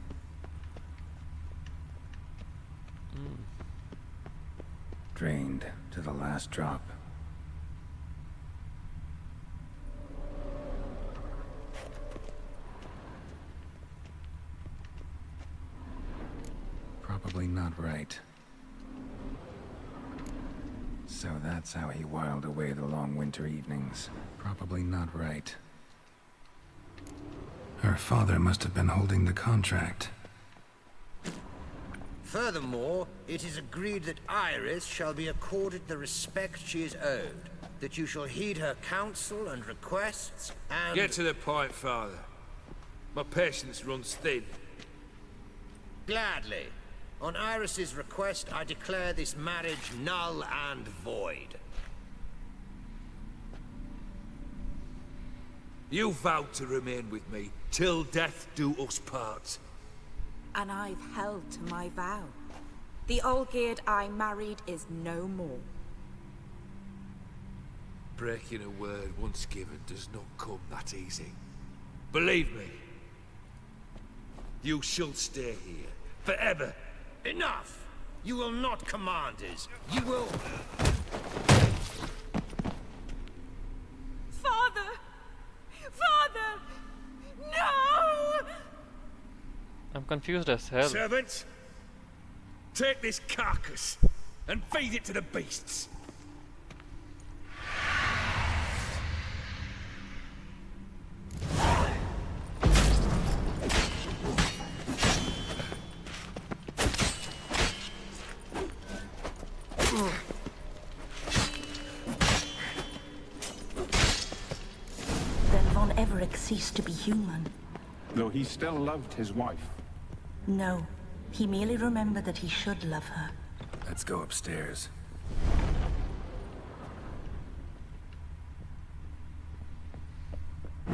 Drained to the last drop. Probably not right. So that's how he whiled away the long winter evenings. Probably not right. Her father must have been holding the contract. Furthermore, it is agreed that Iris shall be accorded the respect she is owed, that you shall heed her counsel and requests, and... Get to the point, Father. My patience runs thin. Gladly. On Iris's request, I declare this marriage null and void. You vowed to remain with me till death do us part. And I've held to my vow. The Olgierd I married is no more. Breaking a word once given does not come that easy. Believe me. You shall stay here forever. Enough! You will not command us. You will... Father! Father! No! I'm confused as hell. Servants, take this carcass and feed it to the beasts. Then Von Everec ceased to be human. Though he still loved his wife. No, he merely remembered that he should love her. Let's go upstairs. I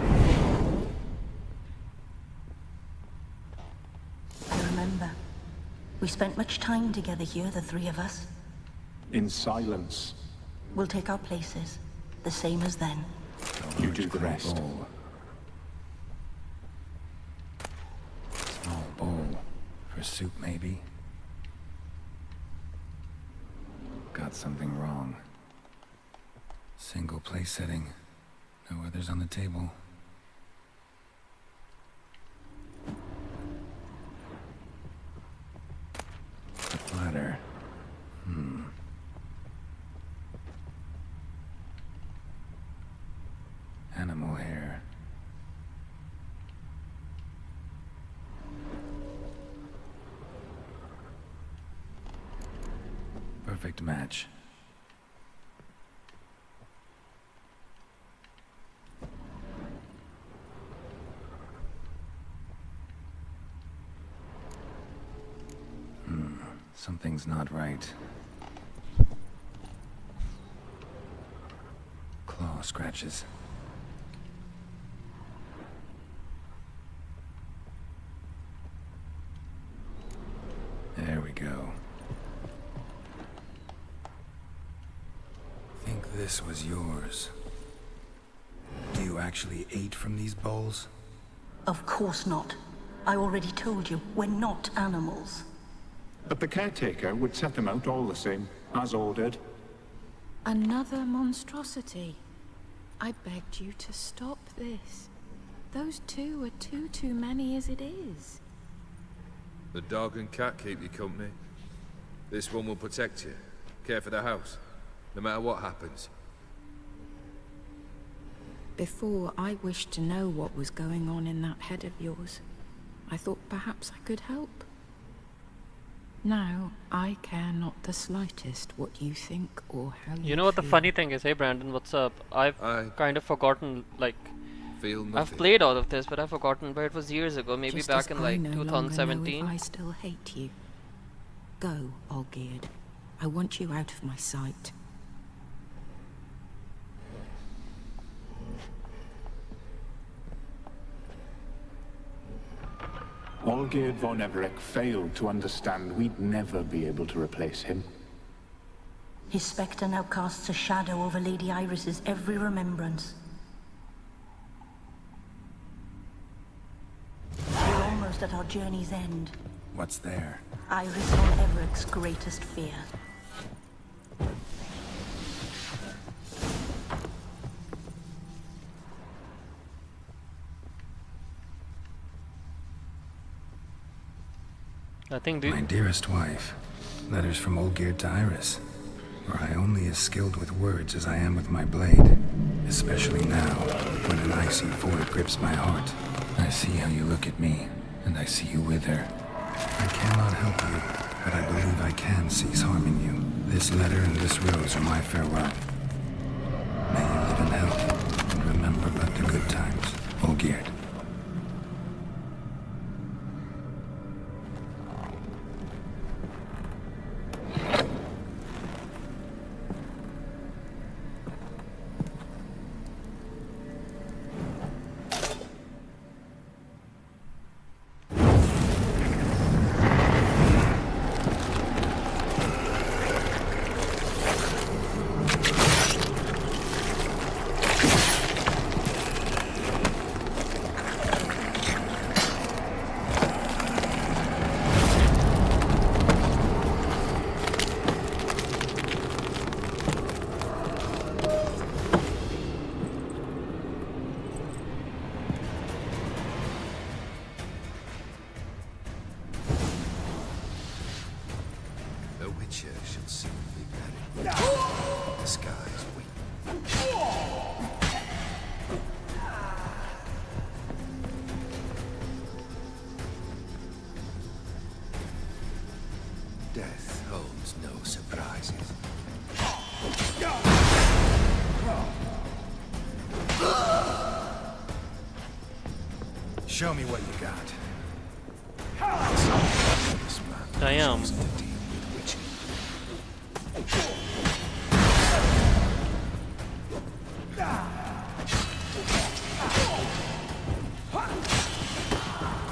remember. We spent much time together here, the three of us. In silence. We'll take our places, the same as then. You do the rest. Bowl. Small bowl. For soup, maybe? Got something wrong. Single place setting. No others on the table. A platter. Animal hair. Perfect match. Something's not right. Claw scratches. There we go. Think this was yours. Do you actually eat from these bowls? Of course not. I already told you, we're not animals. But the caretaker would set them out all the same, as ordered. Another monstrosity. I begged you to stop this. Those two are too many as it is. The dog and cat keep you company. This one will protect you, care for the house, no matter what happens. Before, I wished to know what was going on in that head of yours. I thought perhaps I could help. Now, I care not the slightest what you think or how you You know what the feel. funny thing is? Hey Brandon, what's up? I've I kind of forgotten, like, feel I've nothing. played all of this, but I've forgotten where it was years ago, maybe Just back as in I like no longer know 2017. if I still hate you. Go, Olgierd. I want you out of my sight. Olgierd von Everec failed to understand we'd never be able to replace him. His spectre now casts a shadow over Lady Iris's every remembrance. We're almost at our journey's end. What's there? Iris von Everec's greatest fear. I think My dearest wife. Letters from Olgierd to Iris. Were I only as skilled with words as I am with my blade. Especially now, when an icy void grips my heart. I see how you look at me, and I see you with her. I cannot help you, but I believe I can cease harming you. This letter and this rose are my farewell. May you live in health, and remember but the good times. Olgierd. A witcher should soon be buried. The skies weep. Death holds no surprises. Show me what you got. I am.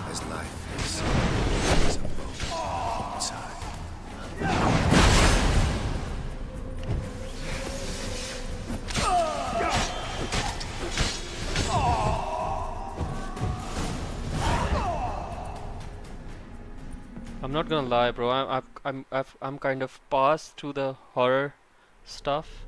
As life is a moment inside. I'm not gonna lie, bro. I'm kind of past through the horror stuff.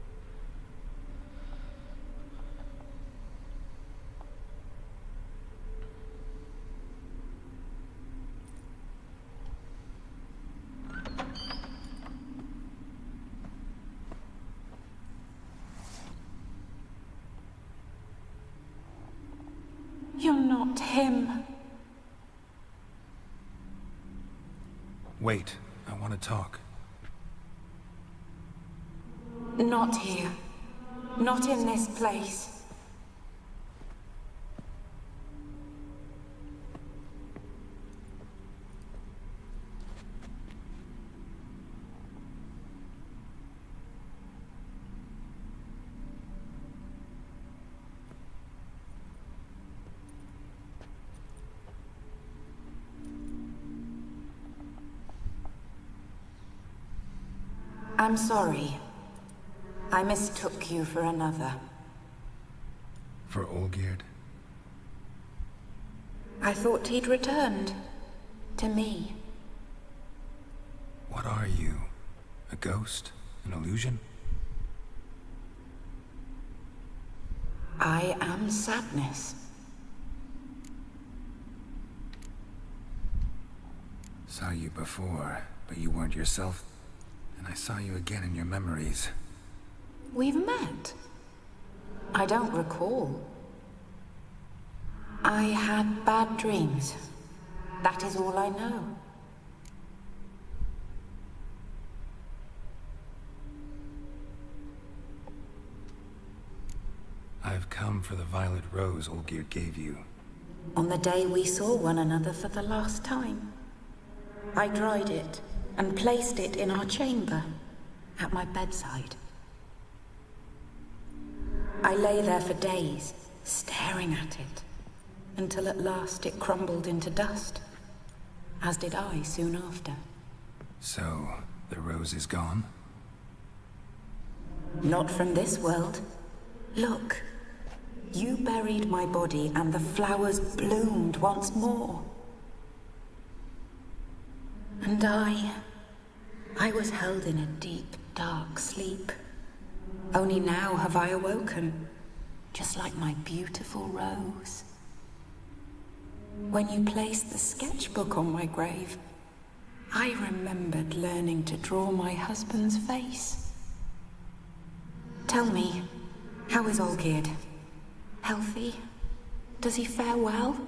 You're not him. Wait, I want to talk. Not here. Not in this place. I'm sorry. I mistook you for another. For Olgierd? I thought he'd returned. To me. What are you? A ghost? An illusion? I am sadness. Saw you before, but you weren't yourself. And I saw you again in your memories. We've met. I don't recall. I had bad dreams. That is all I know. I've come for the violet rose Olgierd gave you. On the day we saw one another for the last time, I dried it and placed it in our chamber, at my bedside. I lay there for days, staring at it, until at last it crumbled into dust, as did I soon after. So, the rose is gone? Not from this world. Look, you buried my body and the flowers bloomed once more. And I was held in a deep, dark sleep. Only now have I awoken, just like my beautiful rose. When you placed the sketchbook on my grave, I remembered learning to draw my husband's face. Tell me, how is Olgierd? Healthy? Does he fare well?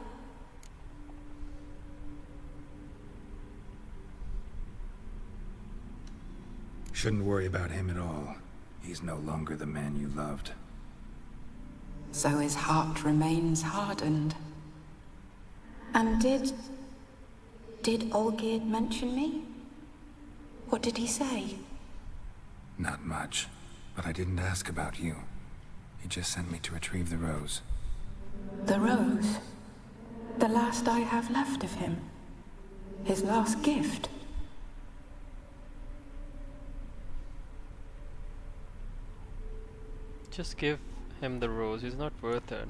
Shouldn't worry about him at all. He's no longer the man you loved. So his heart remains hardened. And did Olgierd mention me? What did he say? Not much, but I didn't ask about you. He just sent me to retrieve the rose. The rose? The last I have left of him? His last gift? Just give him the rose, he's not worth it.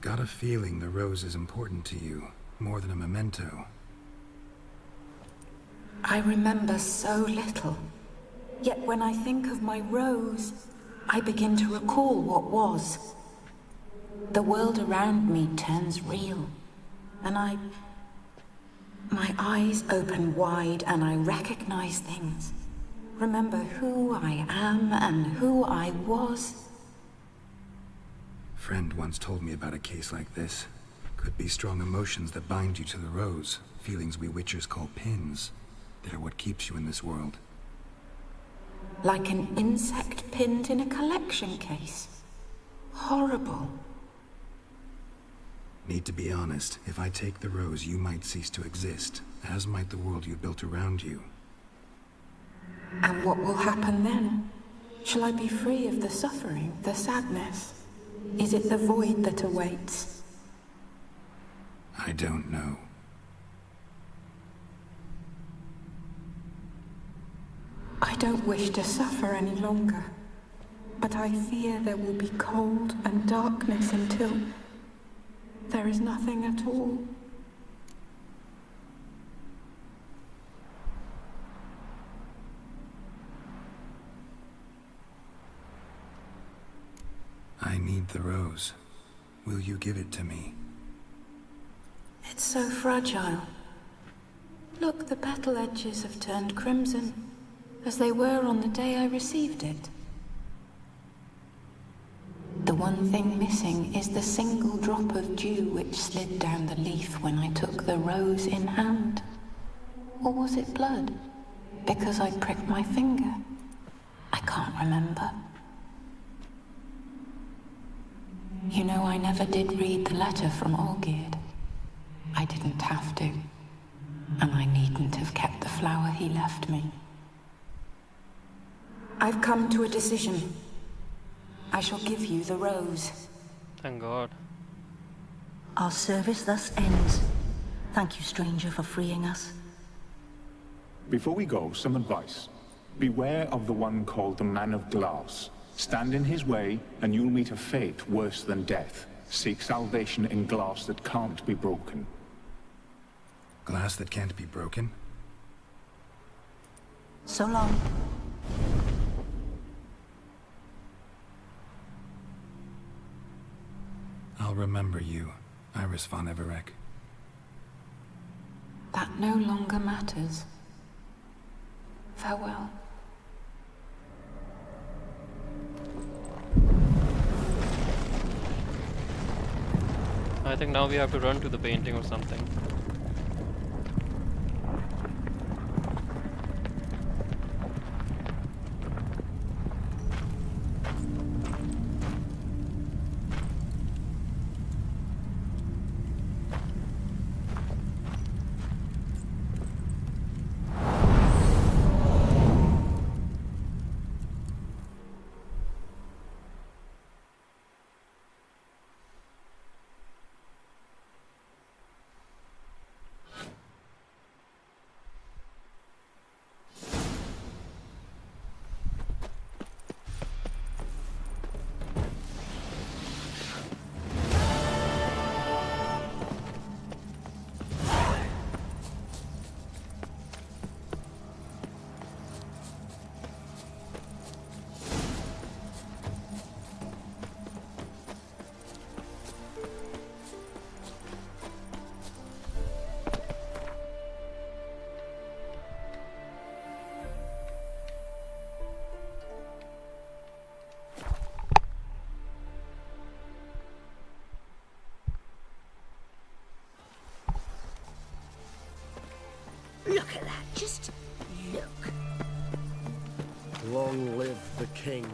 Got a feeling the rose is important to you, more than a memento. I remember so little. Yet when I think of my rose, I begin to recall what was. The world around me turns real, and my eyes open wide and I recognize things. Remember who I am and who I was. Friend once told me about a case like this. Could be strong emotions that bind you to the rose, feelings we witchers call pins. They're what keeps you in this world. Like an insect pinned in a collection case. Horrible. Need to be honest, if I take the rose, you might cease to exist, as might the world you built around you. And what will happen then? Shall I be free of the suffering, the sadness? Is it the void that awaits? I don't know. I don't wish to suffer any longer, but I fear there will be cold and darkness until there is nothing at all. I need the rose. Will you give it to me? It's so fragile. Look, the petal edges have turned crimson, as they were on the day I received it. The one thing missing is the single drop of dew which slid down the leaf when I took the rose in hand. Or was it blood? Because I pricked my finger? I can't remember. You know, I never did read the letter from Olgierd. I didn't have to. And I needn't have kept the flower he left me. I've come to a decision. I shall give you the rose. Thank God. Our service thus ends. Thank you, stranger, for freeing us. Before we go, some advice. Beware of the one called the Man of Glass. Stand in his way, and you'll meet a fate worse than death. Seek salvation in glass that can't be broken. Glass that can't be broken? So long. I'll remember you, Iris von Everec. That no longer matters. Farewell. I think now we have to run to the painting or something. Look at that, just look. Long live the king.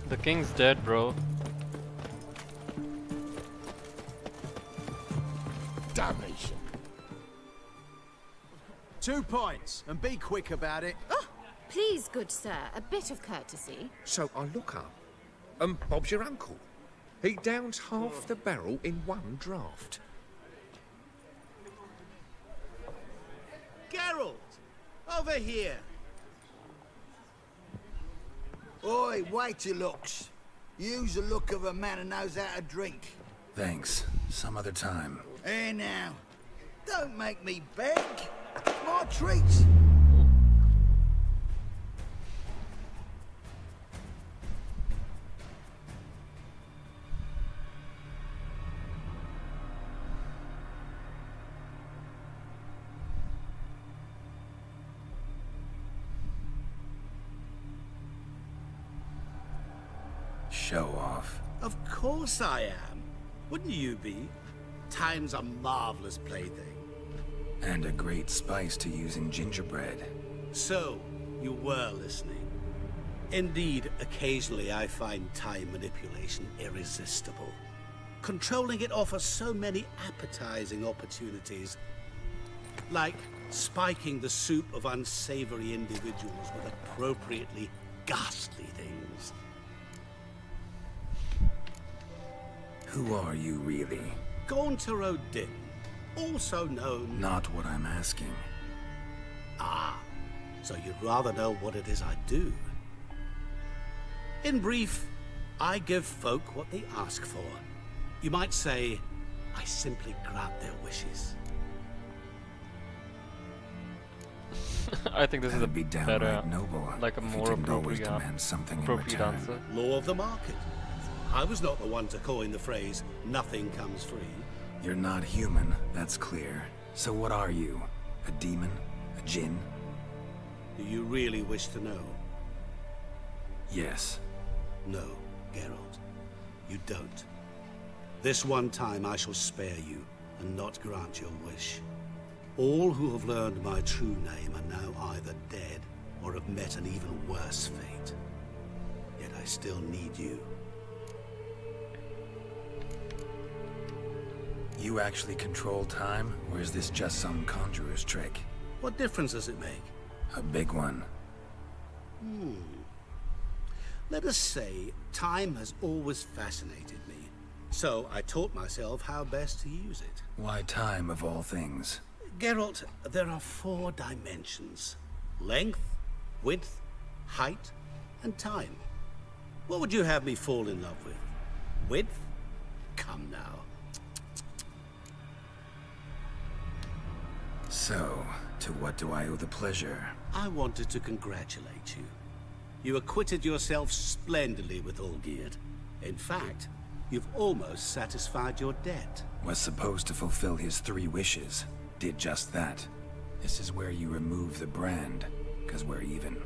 The king's dead, bro. Damnation. 2 points, and be quick about it. Oh, please, good sir, a bit of courtesy. So I look up, and Bob's your uncle. He downs half the barrel in one draught. Geralt! Over here! Oi, wait your looks. Use the look of a man who knows how to drink. Thanks. Some other time. Here now. Don't make me beg. It's my treat. Show off. Of course I am. Wouldn't you be? Time's a marvelous plaything. And a great spice to use in gingerbread. So, you were listening. Indeed, occasionally I find time manipulation irresistible. Controlling it offers so many appetizing opportunities. Like spiking the soup of unsavory individuals with appropriately ghastly things. Who are you really? Gaunter O'Din, also known... Not what I'm asking. Ah, so you'd rather know what it is I do. In brief, I give folk what they ask for. You might say, I simply grant their wishes. I think this is a That'd be downright better, noble. like a if you more didn't always appropriate, demand something in appropriate return. answer. Law of the market. I was not the one to coin the phrase, nothing comes free. You're not human, that's clear. So what are you? A demon? A djinn? Do you really wish to know? Yes. No, Geralt. You don't. This one time I shall spare you, and not grant your wish. All who have learned my true name are now either dead, or have met an even worse fate. Yet I still need you. You actually control time, or is this just some conjurer's trick? What difference does it make? A big one. Let us say, time has always fascinated me. So I taught myself how best to use it. Why time, of all things? Geralt, there are 4 dimensions. Length, width, height, and time. What would you have me fall in love with? Width? Come now. So, to what do I owe the pleasure? I wanted to congratulate you. You acquitted yourself splendidly with Olgierd. In fact, You've almost satisfied your debt. Was supposed to fulfill his 3 wishes. Did just that. This is where you remove the brand, because we're even.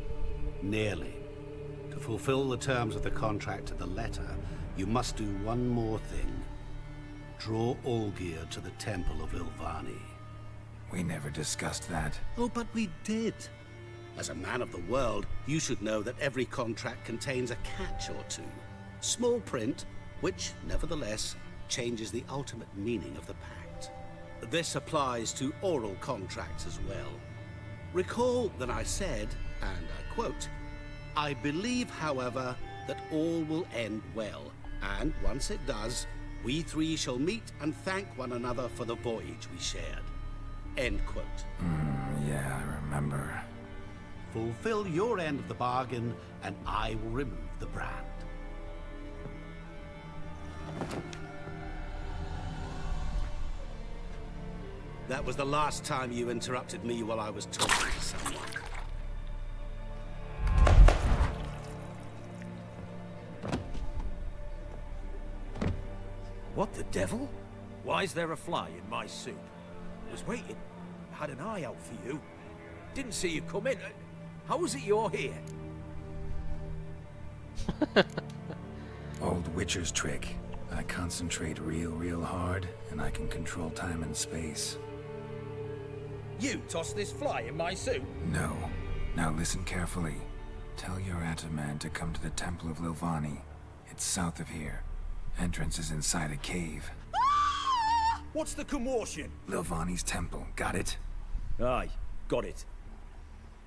Nearly. To fulfill the terms of the contract to the letter, you must do one more thing. Draw Olgierd to the Temple of Ilvani. We never discussed that. Oh, but we did. As a man of the world, you should know that every contract contains a catch or two. Small print, which, nevertheless, changes the ultimate meaning of the pact. This applies to oral contracts as well. Recall that I said, and I quote, "I believe, however, that all will end well, and once it does, we 3 shall meet and thank one another for the voyage we shared." End quote. Yeah, I remember. Fulfill your end of the bargain, and I will remove the brand. That was the last time you interrupted me while I was talking to someone. What the devil? Why is there a fly in my soup? Was waiting. Had an eye out for you. Didn't see you come in. How was it you're here? Old Witcher's trick. I concentrate real hard, and I can control time and space. You tossed this fly in my soup? No. Now listen carefully. Tell your Ataman to come to the Temple of Lilvani. It's south of here. Entrance is inside a cave. What's the commotion? Lilvani's temple. Got it? Aye, got it.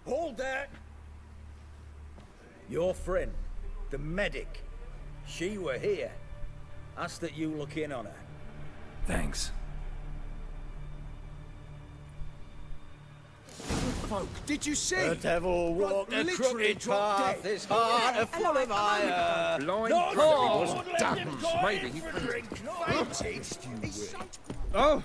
Hold there! Your friend, the medic. She were here. Asked that you look in on her. Thanks. Folk, did you see? The devil walked a crooked path, his heart a full of fire. Blind No, prick, no, he wasn't let damned. him go. Maybe he Oh!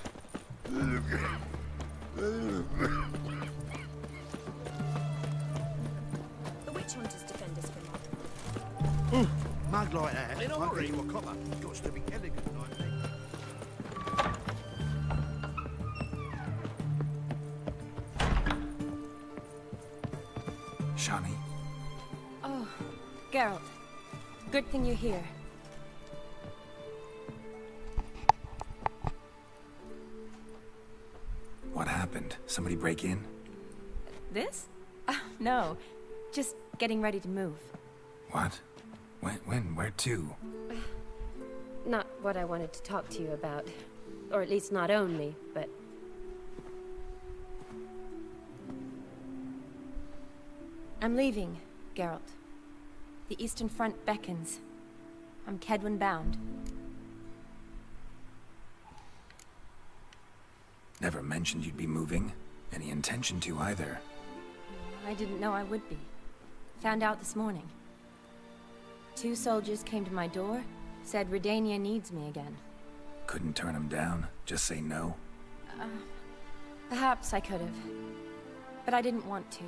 The witch hunters defend us from that. Mug like that. In a hurry. You a copper. Got to be elegant like me. Shani? Oh, Geralt. Good thing you're here. What happened? Somebody break in? This? No. Just getting ready to move. What? When? Where to? Not what I wanted to talk to you about. Or at least not only, but... I'm leaving, Geralt. The Eastern Front beckons. I'm Kedwen bound. Never mentioned you'd be moving. Any intention to either. I didn't know I would be. Found out this morning. 2 soldiers came to my door, said Redania needs me again. Couldn't turn him down? Just say no? Perhaps I could have. But I didn't want to.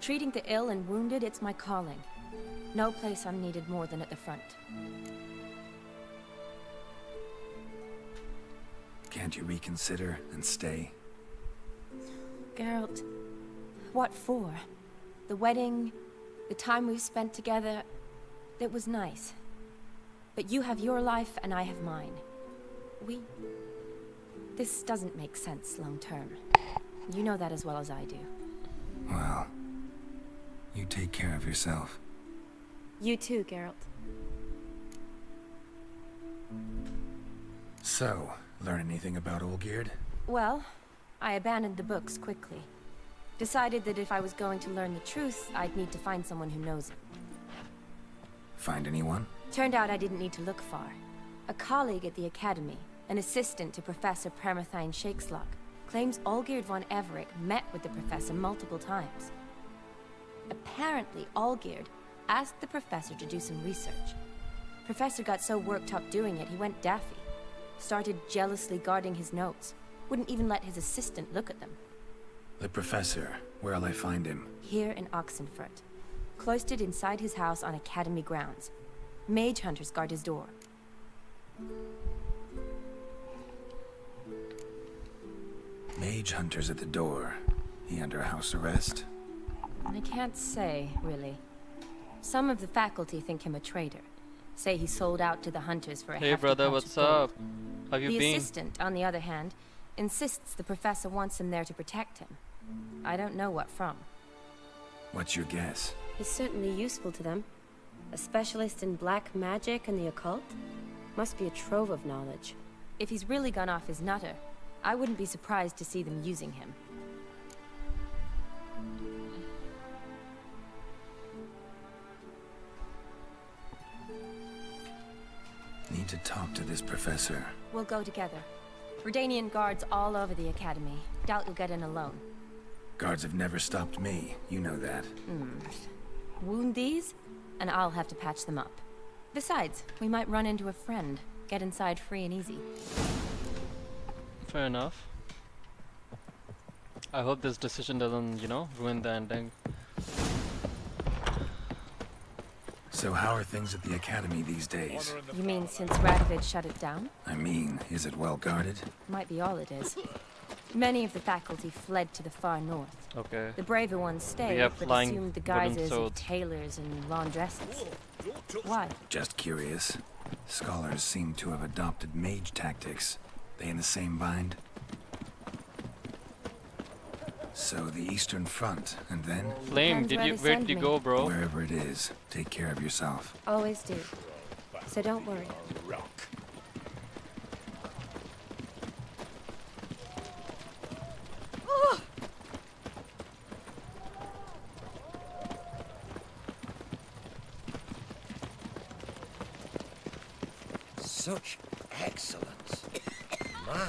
Treating the ill and wounded, it's my calling. No place I'm needed more than at the front. Can't you reconsider and stay? Geralt, what for? The wedding, the time we've spent together, it was nice. But you have your life and I have mine. This doesn't make sense long term. You know that as well as I do. Well, you take care of yourself. You too, Geralt. So, learn anything about Olgierd? Well, I abandoned the books quickly. Decided that if I was going to learn the truth, I'd need to find someone who knows it. Find anyone? Turned out I didn't need to look far. A colleague at the Academy, an assistant to Professor Permathine Shakeslok, claims Olgierd von Everec met with the professor multiple times. Apparently, Olgierd asked the professor to do some research. Professor got so worked up doing it, he went daffy. Started jealously guarding his notes. Wouldn't even let his assistant look at them. The professor. Where'll I find him? Here in Oxenfurt. Cloistered inside his house on Academy grounds. Mage hunters guard his door. Mage Hunter's at the door. He under house arrest? I can't say, really. Some of the faculty think him a traitor. Say he sold out to the hunters for a Hey hefty brother, pouch what's of gold. up? How you The been? assistant, on the other hand, insists the professor wants him there to protect him. I don't know what from. What's your guess? He's certainly useful to them. A specialist in black magic and the occult? Must be a trove of knowledge. If he's really gone off his nutter, I wouldn't be surprised to see them using him. Need to talk to this professor. We'll go together. Redanian guards all over the academy. Doubt you'll get in alone. Guards have never stopped me. You know that. Wound these, and I'll have to patch them up. Besides, we might run into a friend. Get inside free and easy. Fair enough. I hope this decision doesn't, you know, ruin the ending. So how are things at the academy these days? You mean since Radovid shut it down? I mean, is it well guarded? Might be all it is. Many of the faculty fled to the far north. Okay. The braver ones stayed, have but flying assumed the wooden guises of swords. tailors and laundresses. Why? Just curious. Scholars seem to have adopted mage tactics. They in the same bind? So the Eastern Front, and then? Flame, Depends where they did you send go, me. bro? Wherever it is, take care of yourself. Always do. So don't worry. Such excellence. My.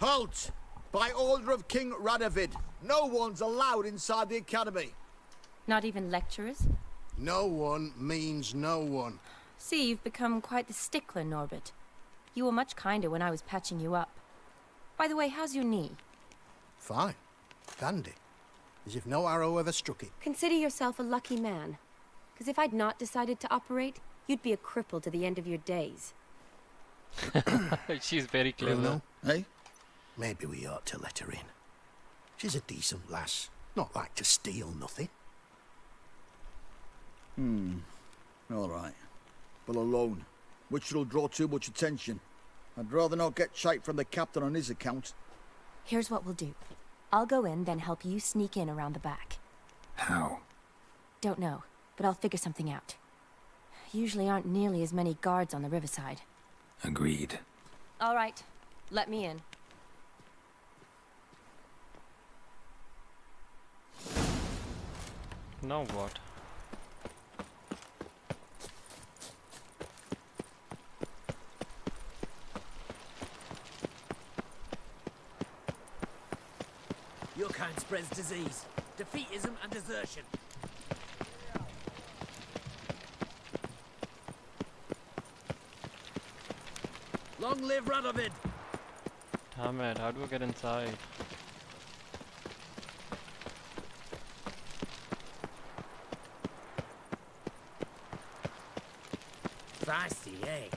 Halt! By order of King Radovid, no one's allowed inside the academy. Not even lecturers? No one means no one. See, you've become quite the stickler, Norbert. You were much kinder when I was patching you up. By the way, how's your knee? Fine. Dandy. As if no arrow ever struck it. Consider yourself a lucky man. Because if I'd not decided to operate, you'd be a cripple to the end of your days. She's very clever. Bruno, eh? Maybe we ought to let her in. She's a decent lass. Not like to steal nothing. All right. But alone, which will draw too much attention. I'd rather not get shite from the captain on his account. Here's what we'll do. I'll go in, then help you sneak in around the back. How? Don't know, but I'll figure something out. Usually aren't nearly as many guards on the riverside. Agreed. All right, let me in. Now what? Your kind spreads disease, defeatism, and desertion. Long live Radovid! Damn it, how do I get inside? Feisty, eh?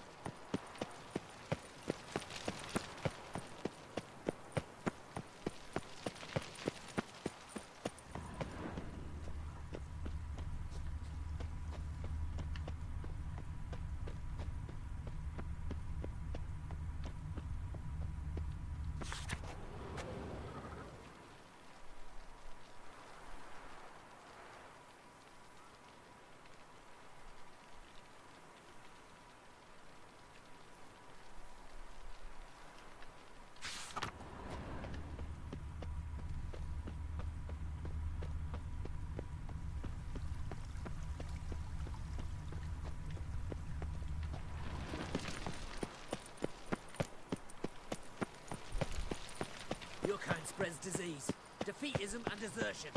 Your kind spreads disease, defeatism, and desertion.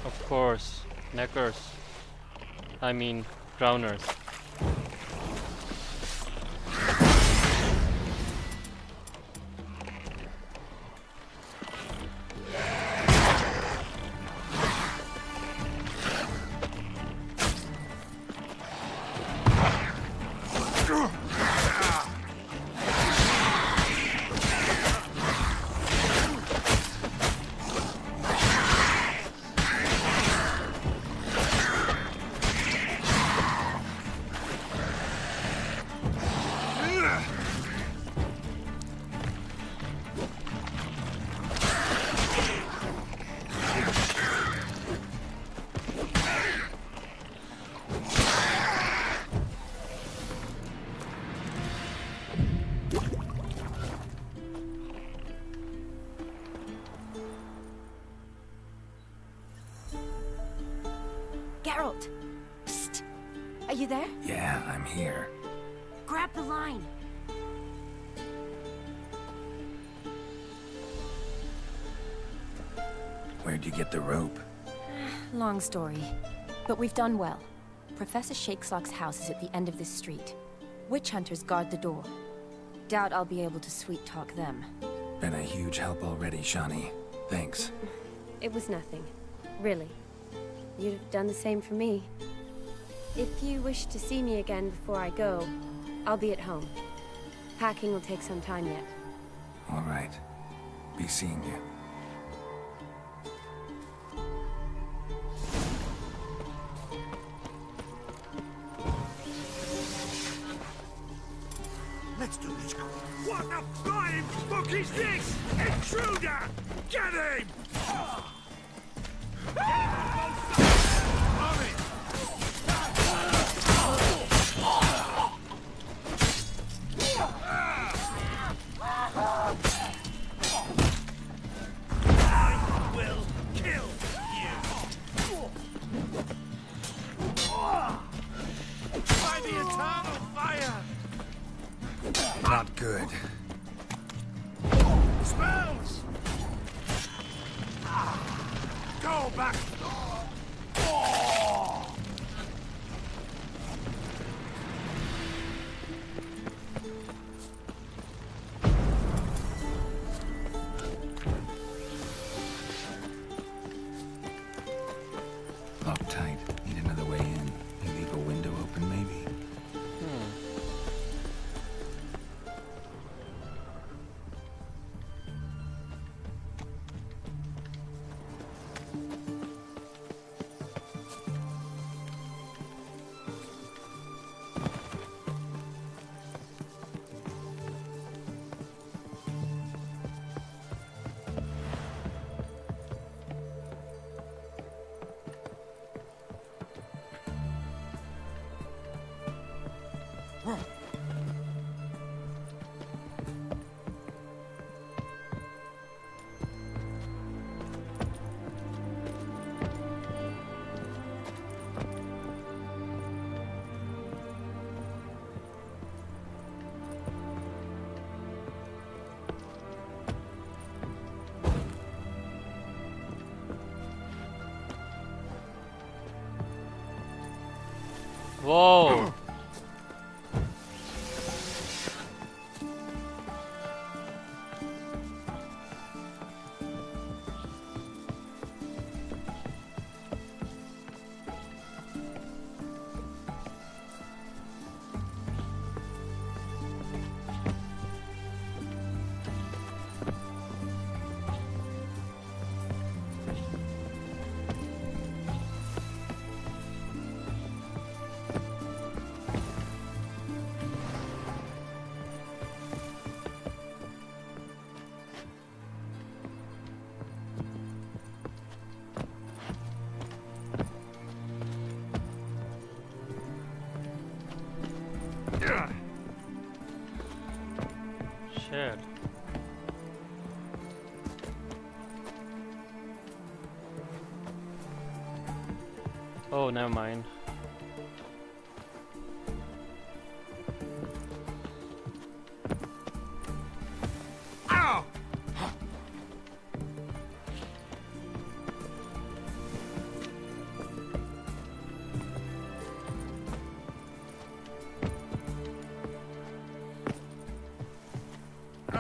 Of course, neckers. I mean, drowners. Geralt! Psst! Are you there? Yeah, I'm here. Grab the line! Where'd you get the rope? Long story. But we've done well. Professor Shakeslock's house is at the end of this street. Witch hunters guard the door. Doubt I'll be able to sweet-talk them. Been a huge help already, Shani. Thanks. It was nothing. Really. You'd have done the same for me. If you wish to see me again before I go, I'll be at home. Packing will take some time yet. All right. Be seeing you. Let's do this. What the flying fuck is this? Intruder! Get him! On it! I will kill you! By the eternal fire! Not good. Spells! Go back! Locked tight. Need another way in. You leave a window open, maybe? Whoa! Shit. Oh, never mind. Oh,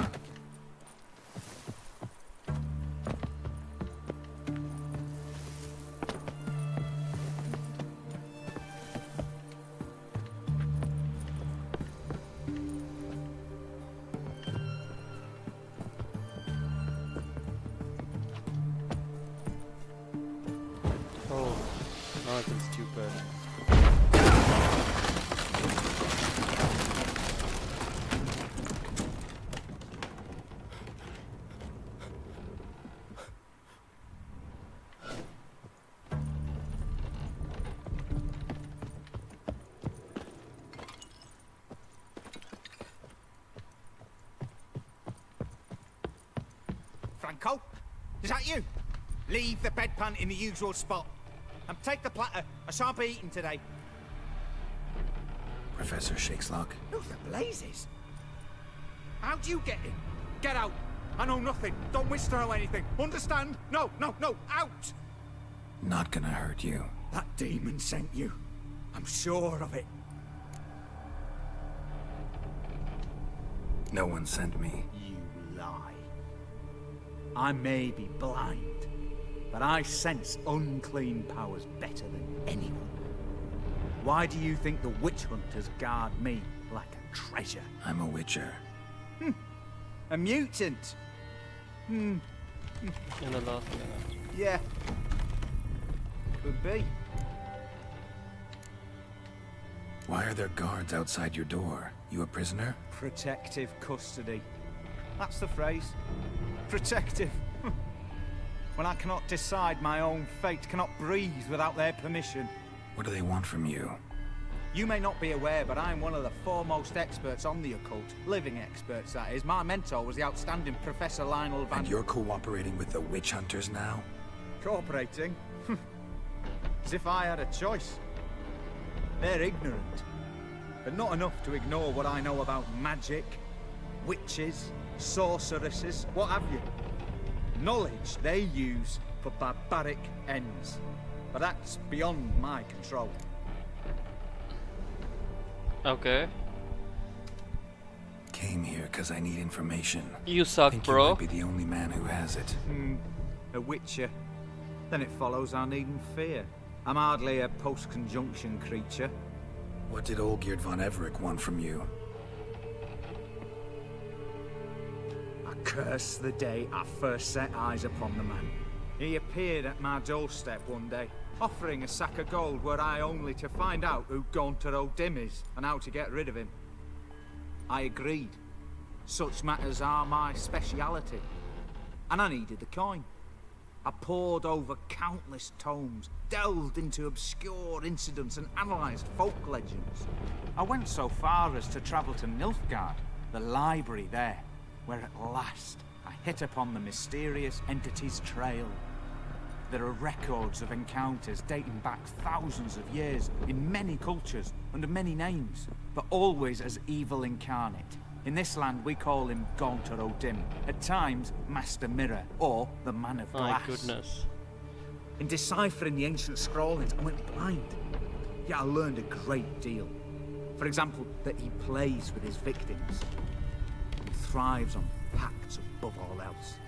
nothing stupid. Franco? Is that you? Leave the bedpan in the usual spot. And take the platter. I shan't be eating today. Professor Shakeslock? Who the blazes? How'd you get in? Get out. I know nothing. Don't wish to know anything. Understand? No, no, no. Out! Not gonna hurt you. That demon sent you. I'm sure of it. No one sent me. You lie. I may be blind, but I sense unclean powers better than anyone. Why do you think the witch hunters guard me like a treasure? I'm a witcher. A mutant? In the last minute. Yeah. Could be. Why are there guards outside your door? You a prisoner? Protective custody. That's the phrase. Protective. When I cannot decide my own fate, cannot breathe without their permission. What do they want from you? You may not be aware, but I'm one of the foremost experts on the occult. Living experts, that is. My mentor was the outstanding Professor Lionel Van... And you're cooperating with the witch hunters now? Cooperating? As if I had a choice. They're ignorant, but not enough to ignore what I know about magic, witches, sorceresses, what have you. Knowledge they use for barbaric ends, but that's beyond my control. Okay. Came here because I need information. You suck, think bro. You might be the only man who has it. A witcher. Then it follows I needn't fear. I'm hardly a post-conjunction creature. What did Olgierd von Everec want from you? I curse the day I first set eyes upon the man. He appeared at my doorstep one day, offering a sack of gold were I only to find out who Gaunter O'Dim is and how to get rid of him. I agreed. Such matters are my speciality. And I needed the coin. I pored over countless tomes, delved into obscure incidents and analysed folk legends. I went so far as to travel to Nilfgaard, the library there, where at last I hit upon the mysterious entity's trail. There are records of encounters dating back thousands of years in many cultures under many names, but always as evil incarnate. In this land we call him Gaunter O'Dim, at times Master Mirror, or the Man of Glass. My goodness. In deciphering the ancient scrawlings, I went blind. Yet I learned a great deal. For example, that he plays with his victims. He thrives on pacts above all else.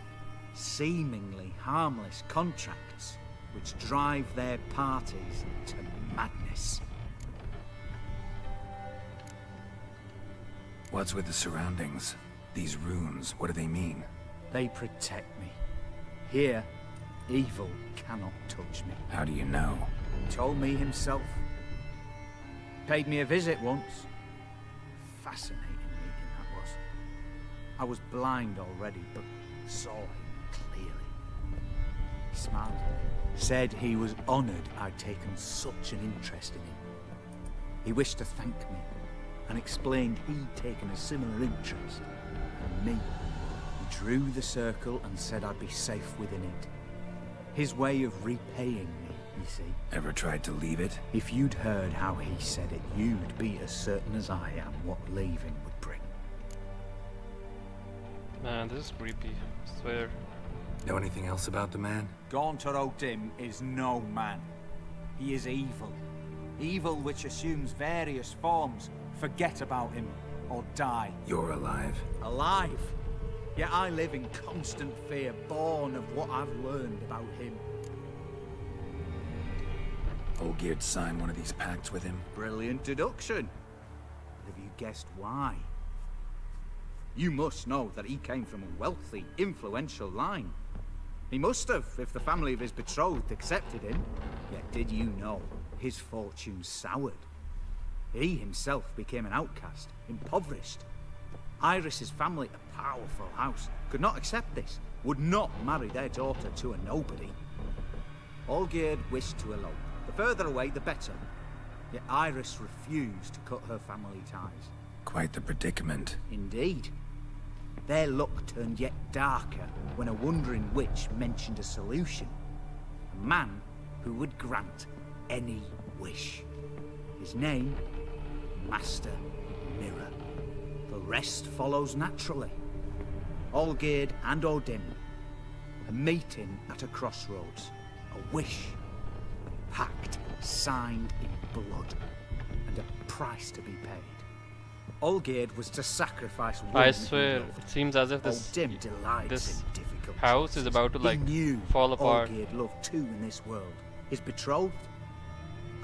Seemingly harmless contracts which drive their parties to madness. What's with the surroundings? These runes, what do they mean? They protect me. Here, evil cannot touch me. How do you know? He told me himself. Paid me a visit once. Fascinating meeting that was. I was blind already, but saw him clearly. He smiled at me. Said he was honoured I'd taken such an interest in him. He wished to thank me, and explained he'd taken a similar interest in me. He drew the circle and said I'd be safe within it. His way of repaying me, you see. Ever tried to leave it? If you'd heard how he said it, you'd be as certain as I am what leaving would bring. Man, this is creepy. I swear. Know anything else about the man? Gaunter O'Dim is no man. He is evil. Evil which assumes various forms. Forget about him, or die. You're alive. Alive? Yet I live in constant fear, born of what I've learned about him. Olgierd signed one of these pacts with him? Brilliant deduction. Have you guessed why? You must know that he came from a wealthy, influential line. He must have, if the family of his betrothed accepted him. Yet did you know his fortune soured? He himself became an outcast, impoverished. Iris's family, a powerful house, could not accept this, would not marry their daughter to a nobody. Olgierd wished to elope. The further away, the better. Yet Iris refused to cut her family ties. Quite the predicament. Indeed. Their luck turned yet darker when a wandering witch mentioned a solution. A man who would grant any wish. His name, Master Mirror. The rest follows naturally. Olgierd and Odin, a meeting at a crossroads, a wish, a pact signed in blood, and a price to be paid. Olgierd was to sacrifice one I swear, it seems as if this house is about to like fall apart. Olgierd loved two in this world: his betrothed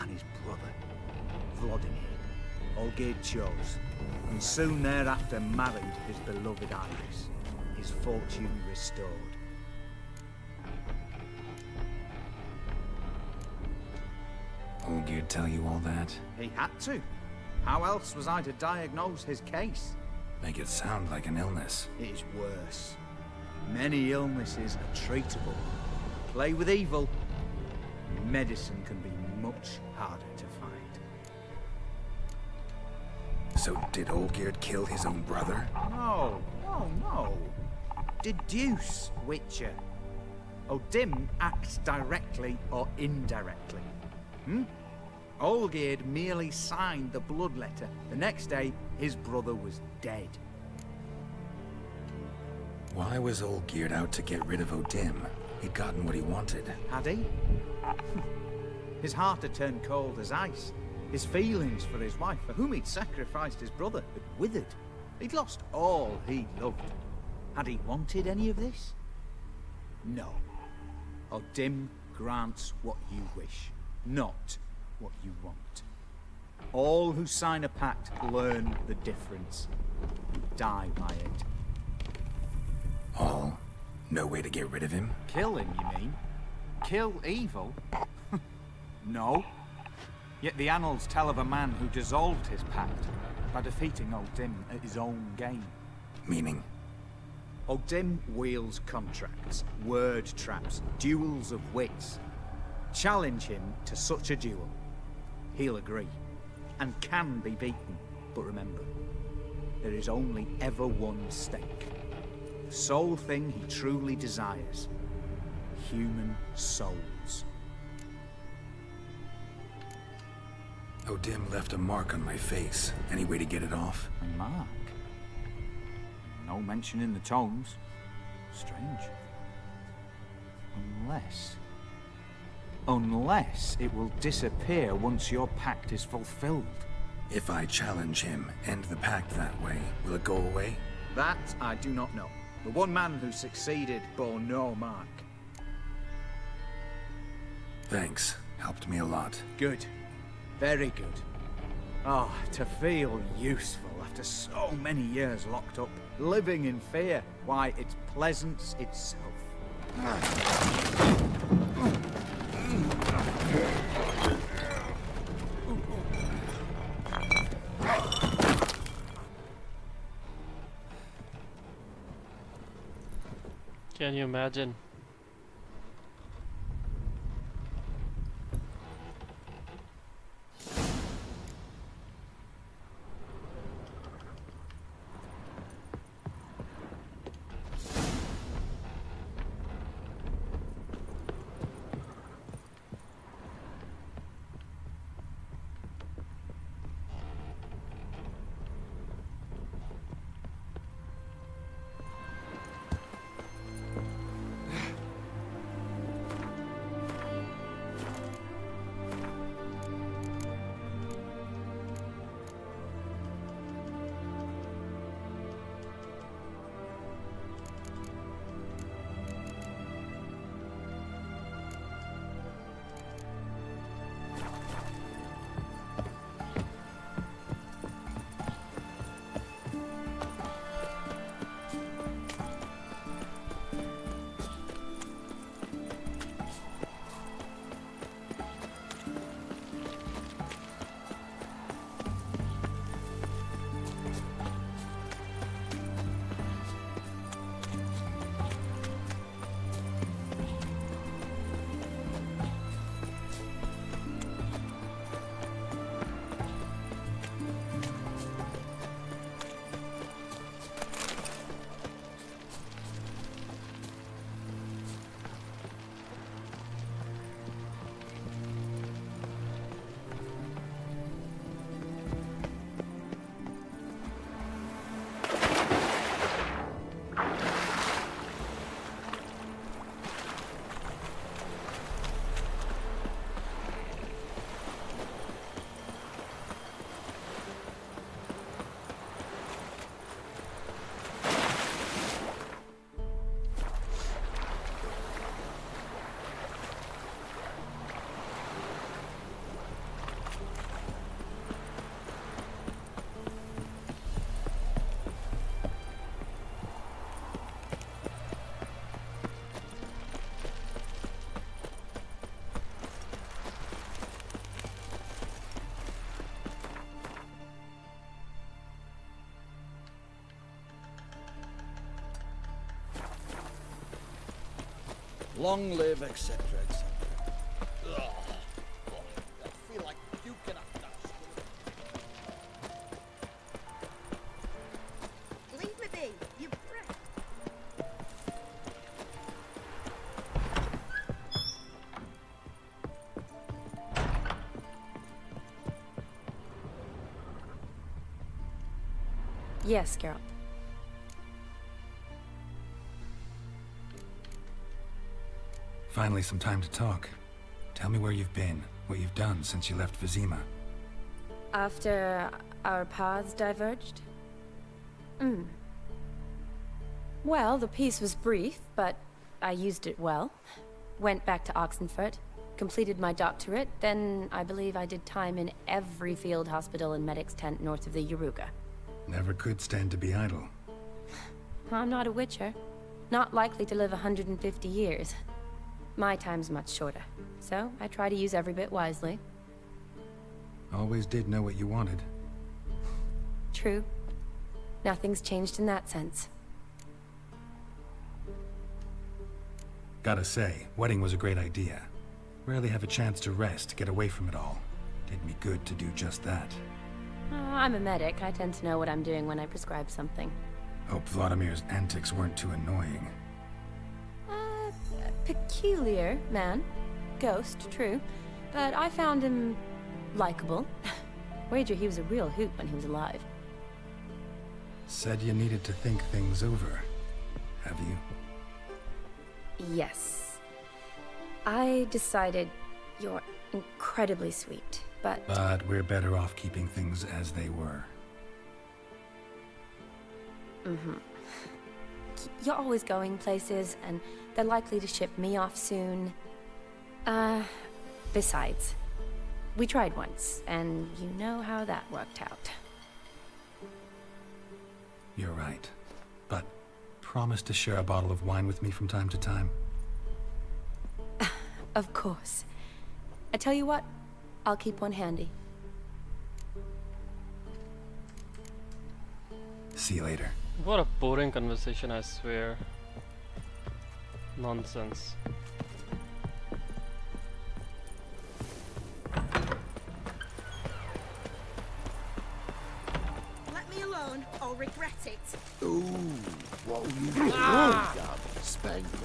and his brother, Vladimir. Olgierd chose, and soon thereafter married his beloved Iris, his fortune restored. Olgierd tell you all that? He had to. How else was I to diagnose his case? Make it sound like an illness. It is worse. Many illnesses are treatable. Play with evil, medicine can be much harder to find. So did Olgierd kill his own brother? No, no. Deduce, Witcher. Odin acts directly or indirectly. Olgierd merely signed the blood letter. The next day, his brother was dead. Why was Olgierd out to get rid of Odin? He'd gotten what he wanted. Had he? His heart had turned cold as ice. His feelings for his wife, for whom he'd sacrificed his brother, had withered. He'd lost all he loved. Had he wanted any of this? No. Odin grants what you wish, not what you want. All who sign a pact learn the difference and die by it. All? No way to get rid of him? Kill him, you mean? Kill evil? No. Yet the annals tell of a man who dissolved his pact by defeating Odin at his own game. Meaning? Odin wields contracts, word traps, duels of wits. Challenge him to such a duel. He'll agree, and can be beaten. But remember, there is only ever one stake. The sole thing he truly desires. Human souls. Odin left a mark on my face. Any way to get it off? A mark? No mention in the tomes. Strange. Unless it will disappear once your pact is fulfilled. If I challenge him, end the pact that way, will it go away? That I do not know. The one man who succeeded bore no mark. Thanks. Helped me a lot. Good. Very good. Oh, to feel useful after so many years locked up, living in fear. Why, it's pleasance itself. Can you imagine? Long live, etc., etc. Ugh. I feel like puking up that. Leave me be, you prick. Yes, Geralt. Finally, some time to talk. Tell me where you've been, what you've done since you left Vizima. After our paths diverged? Well, the peace was brief, but I used it well. Went back to Oxenfurt, completed my doctorate, then I believe I did time in every field hospital and medic's tent north of the Yaruga. Never could stand to be idle. I'm not a witcher. Not likely to live 150 years. My time's much shorter, so I try to use every bit wisely. Always did know what you wanted. True. Nothing's changed in that sense. Gotta say, wedding was a great idea. Rarely have a chance to rest, get away from it all. Did me good to do just that. I'm a medic. I tend to know what I'm doing when I prescribe something. Hope Vladimir's antics weren't too annoying. Peculiar man. Ghost, true. But I found him likable. Wager he was a real hoot when he was alive. Said you needed to think things over. Have you? Yes. I decided you're incredibly sweet, but... But we're better off keeping things as they were. You're always going places, and they're likely to ship me off soon. Besides, we tried once, and you know how that worked out. You're right. But promise to share a bottle of wine with me from time to time. Of course. I tell you what, I'll keep one handy. See you later. What a boring conversation, I swear. Nonsense. Let me alone, I'll regret it. Ooh, what will you do? God, spank me.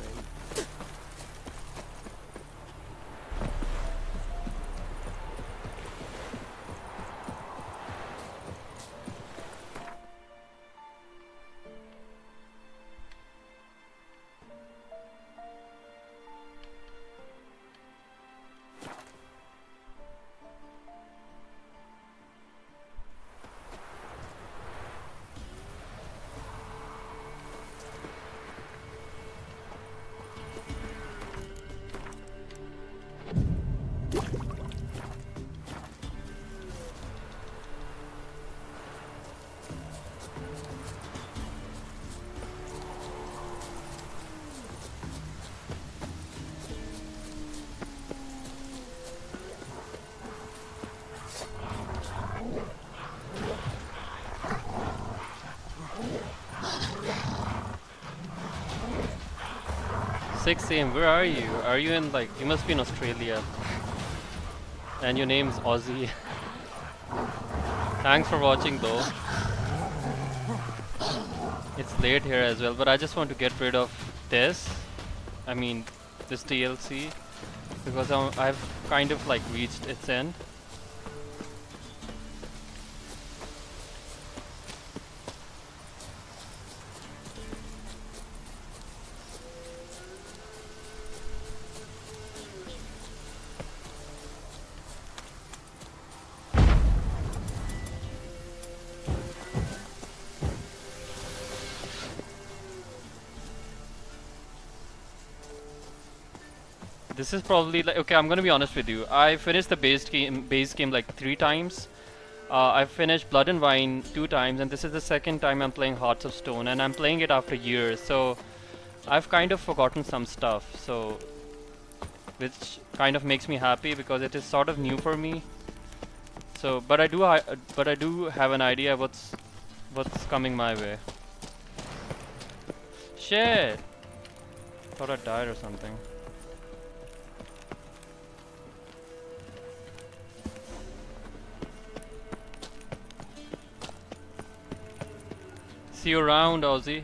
Same. Where are you? Are you in like, you must be in Australia. And your name's Aussie. Thanks for watching though. It's late here as well, but I just want to get rid of this. I mean, this DLC. Because I've kind of like reached its end. This is probably like, okay, I'm gonna be honest with you. I finished the base game like 3 times. I finished Blood and Wine 2 times, and this is the second time I'm playing Hearts of Stone, and I'm playing it after years, so I've kind of forgotten some stuff, so which kind of makes me happy because it is sort of new for me. So, but I do have an idea what's coming my way. Shit! Thought I died or something. See you around, Ozzy.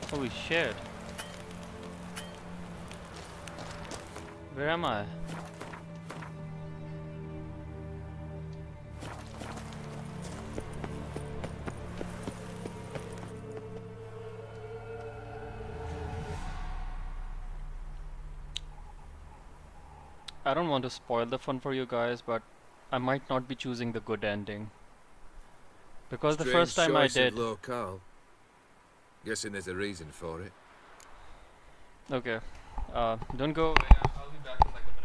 Holy shit. Where am I? I don't want to spoil the fun for you guys, but I might not be choosing the good ending. Because the first time I did... Locale. Guessing there's a reason for it. Okay. Don't go away. I'll be back in like a minute.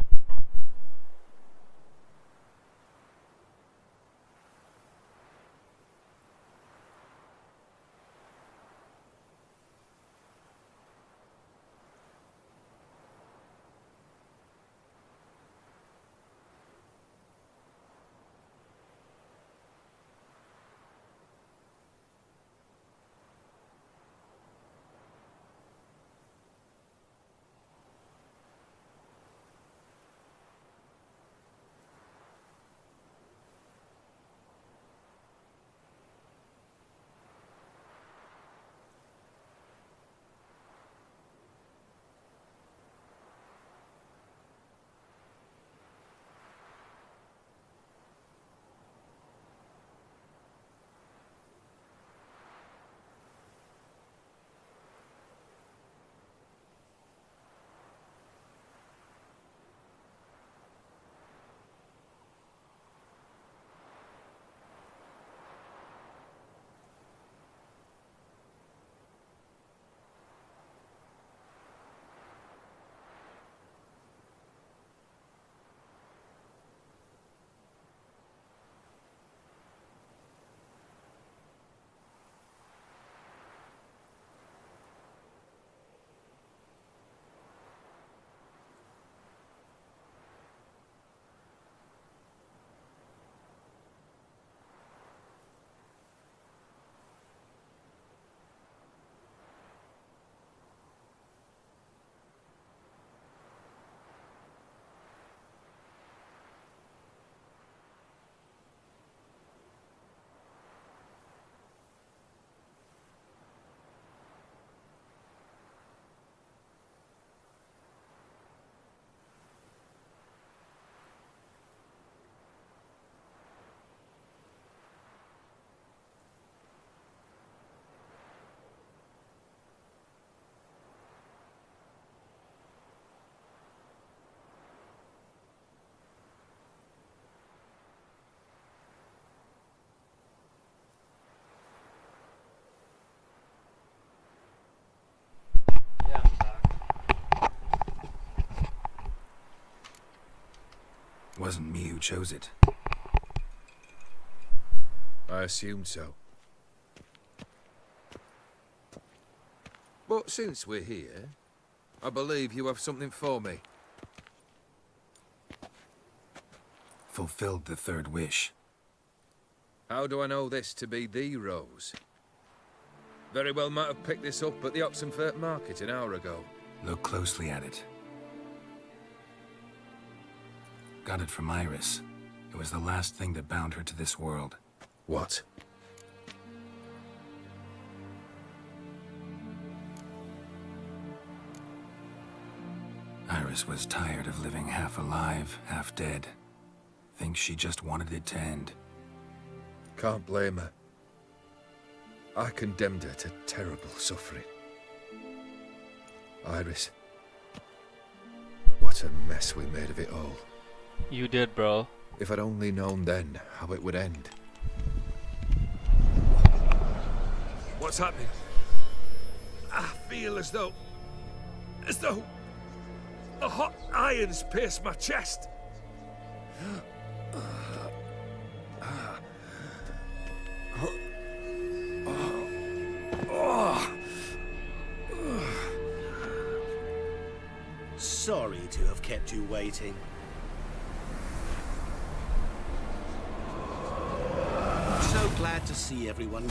Wasn't me who chose it. I assumed so. But since we're here, I believe you have something for me. Fulfilled the third wish. How do I know this to be the rose? Very well might have picked this up at the Oxenfurt market an hour ago. Look closely at it. Got it from Iris. It was the last thing that bound her to this world. What? Iris was tired of living half alive, half dead. Thinks she just wanted it to end. Can't blame her. I condemned her to terrible suffering. Iris. What a mess we made of it all. You did, bro. If I'd only known then how it would end. What's happening? I feel as though a hot iron's pierced my chest. Sorry to have kept you waiting. So see everyone.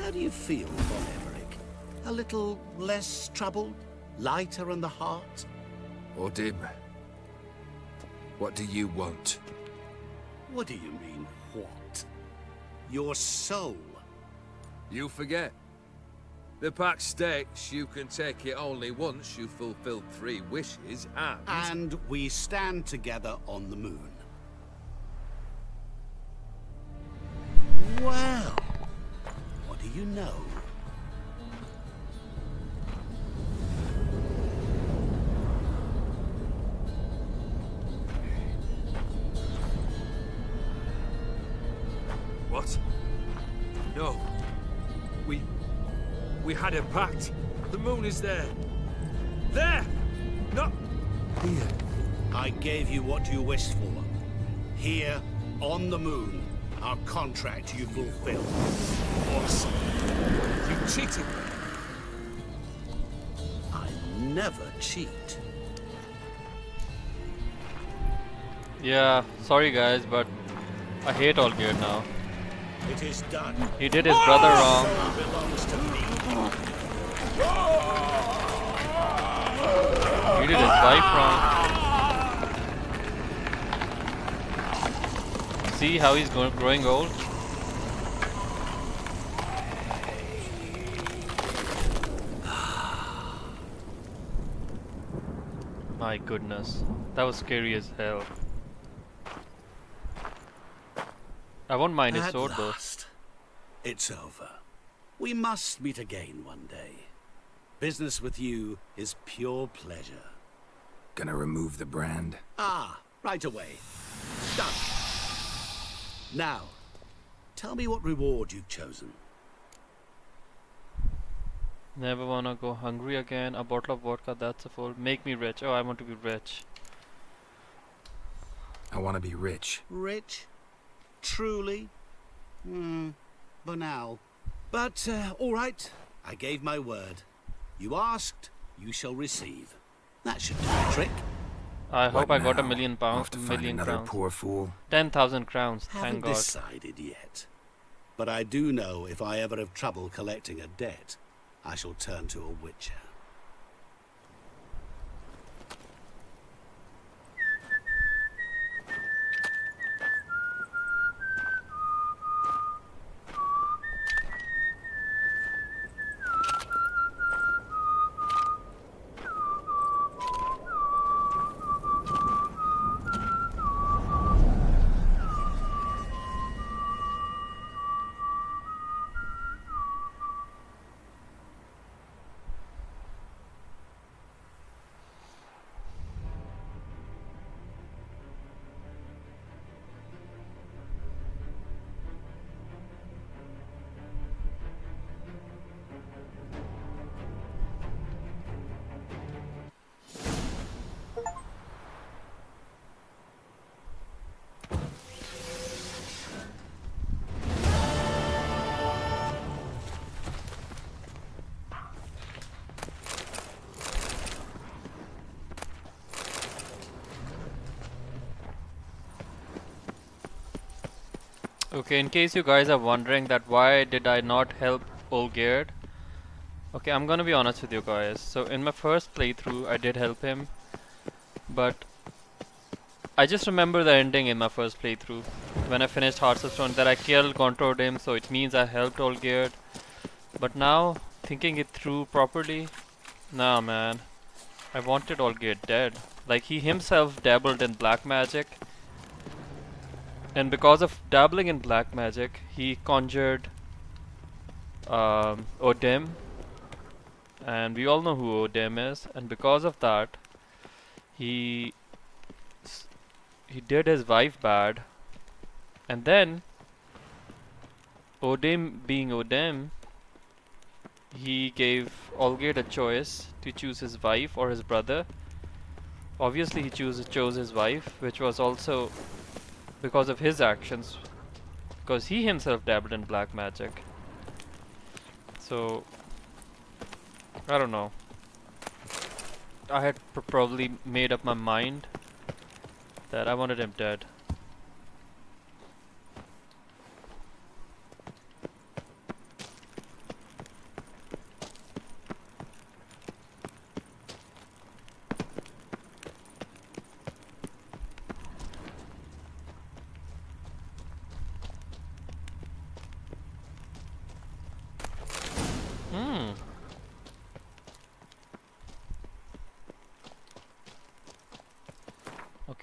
How do you feel, Von Everett? A little less troubled? Lighter in the heart? Odim, what do you want? What do you mean, what? Your soul. You forget. The pact states you can take it only once you've fulfilled 3 wishes, and... And we stand together on the moon. Well, what do you know? What? No. We had a pact. The moon is there. There! Not here. I gave you what you wished for. Here, on the moon, our contract you fulfilled. What? You cheated. I never cheat. Yeah, sorry guys, but I hate Olgierd now. It is done. He did his brother wrong. Belongs to me. He did his wife wrong. See how he's growing old? My goodness, that was scary as hell. I won't mind his sword though. It's over. We must meet again one day. Business with you is pure pleasure. Gonna remove the brand? Ah, right away. Done. Now, tell me what reward you've chosen. Never wanna go hungry again. A bottle of vodka, that's a full. Make me rich. Oh, I want to be rich. I wanna be rich. Rich? Truly? Banal. But, all right. I gave my word. You asked, you shall receive. That should do the trick. I hope I got now? £1 million. Off to find Million another crowns. poor fool. 10,000 crowns. Haven't Thank God. decided yet. But I do know if I ever have trouble collecting a debt, I shall turn to a witcher. Okay, in case you guys are wondering that why did I not help Olgierd. Okay, I'm gonna be honest with you guys. So in my first playthrough I did help him, but I just remember the ending in my first playthrough when I finished Hearts of Stone that I killed Controdym, so it means I helped Olgierd. But now, thinking it through properly, nah man, I wanted Olgierd dead. Like, he himself dabbled in black magic, and because of dabbling in black magic, he conjured Odem, and we all know who Odem is, and because of that, he did his wife bad, and then Odem being Odem, he gave Olgierd a choice to choose his wife or his brother. Obviously he chose his wife, which was also because of his actions, because he himself dabbled in black magic. So I don't know, I had probably made up my mind that I wanted him dead.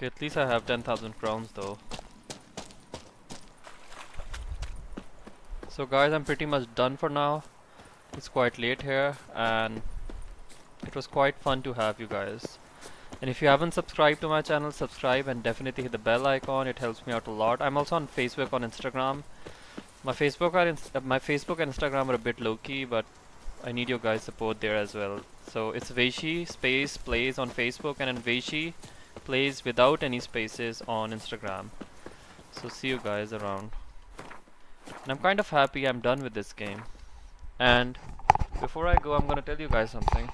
Okay, at least I have 10,000 crowns though. So guys, I'm pretty much done for now. It's quite late here and it was quite fun to have you guys. And if you haven't subscribed to my channel, subscribe and definitely hit the bell icon. It helps me out a lot. I'm also on Facebook, on Instagram. My Facebook and Instagram are a bit low-key, but I need your guys' support there as well. So it's Vaishi space plays on Facebook and then Vaishi plays without any spaces on Instagram. So see you guys around. And I'm kind of happy I'm done with this game. And before I go, I'm gonna tell you guys something.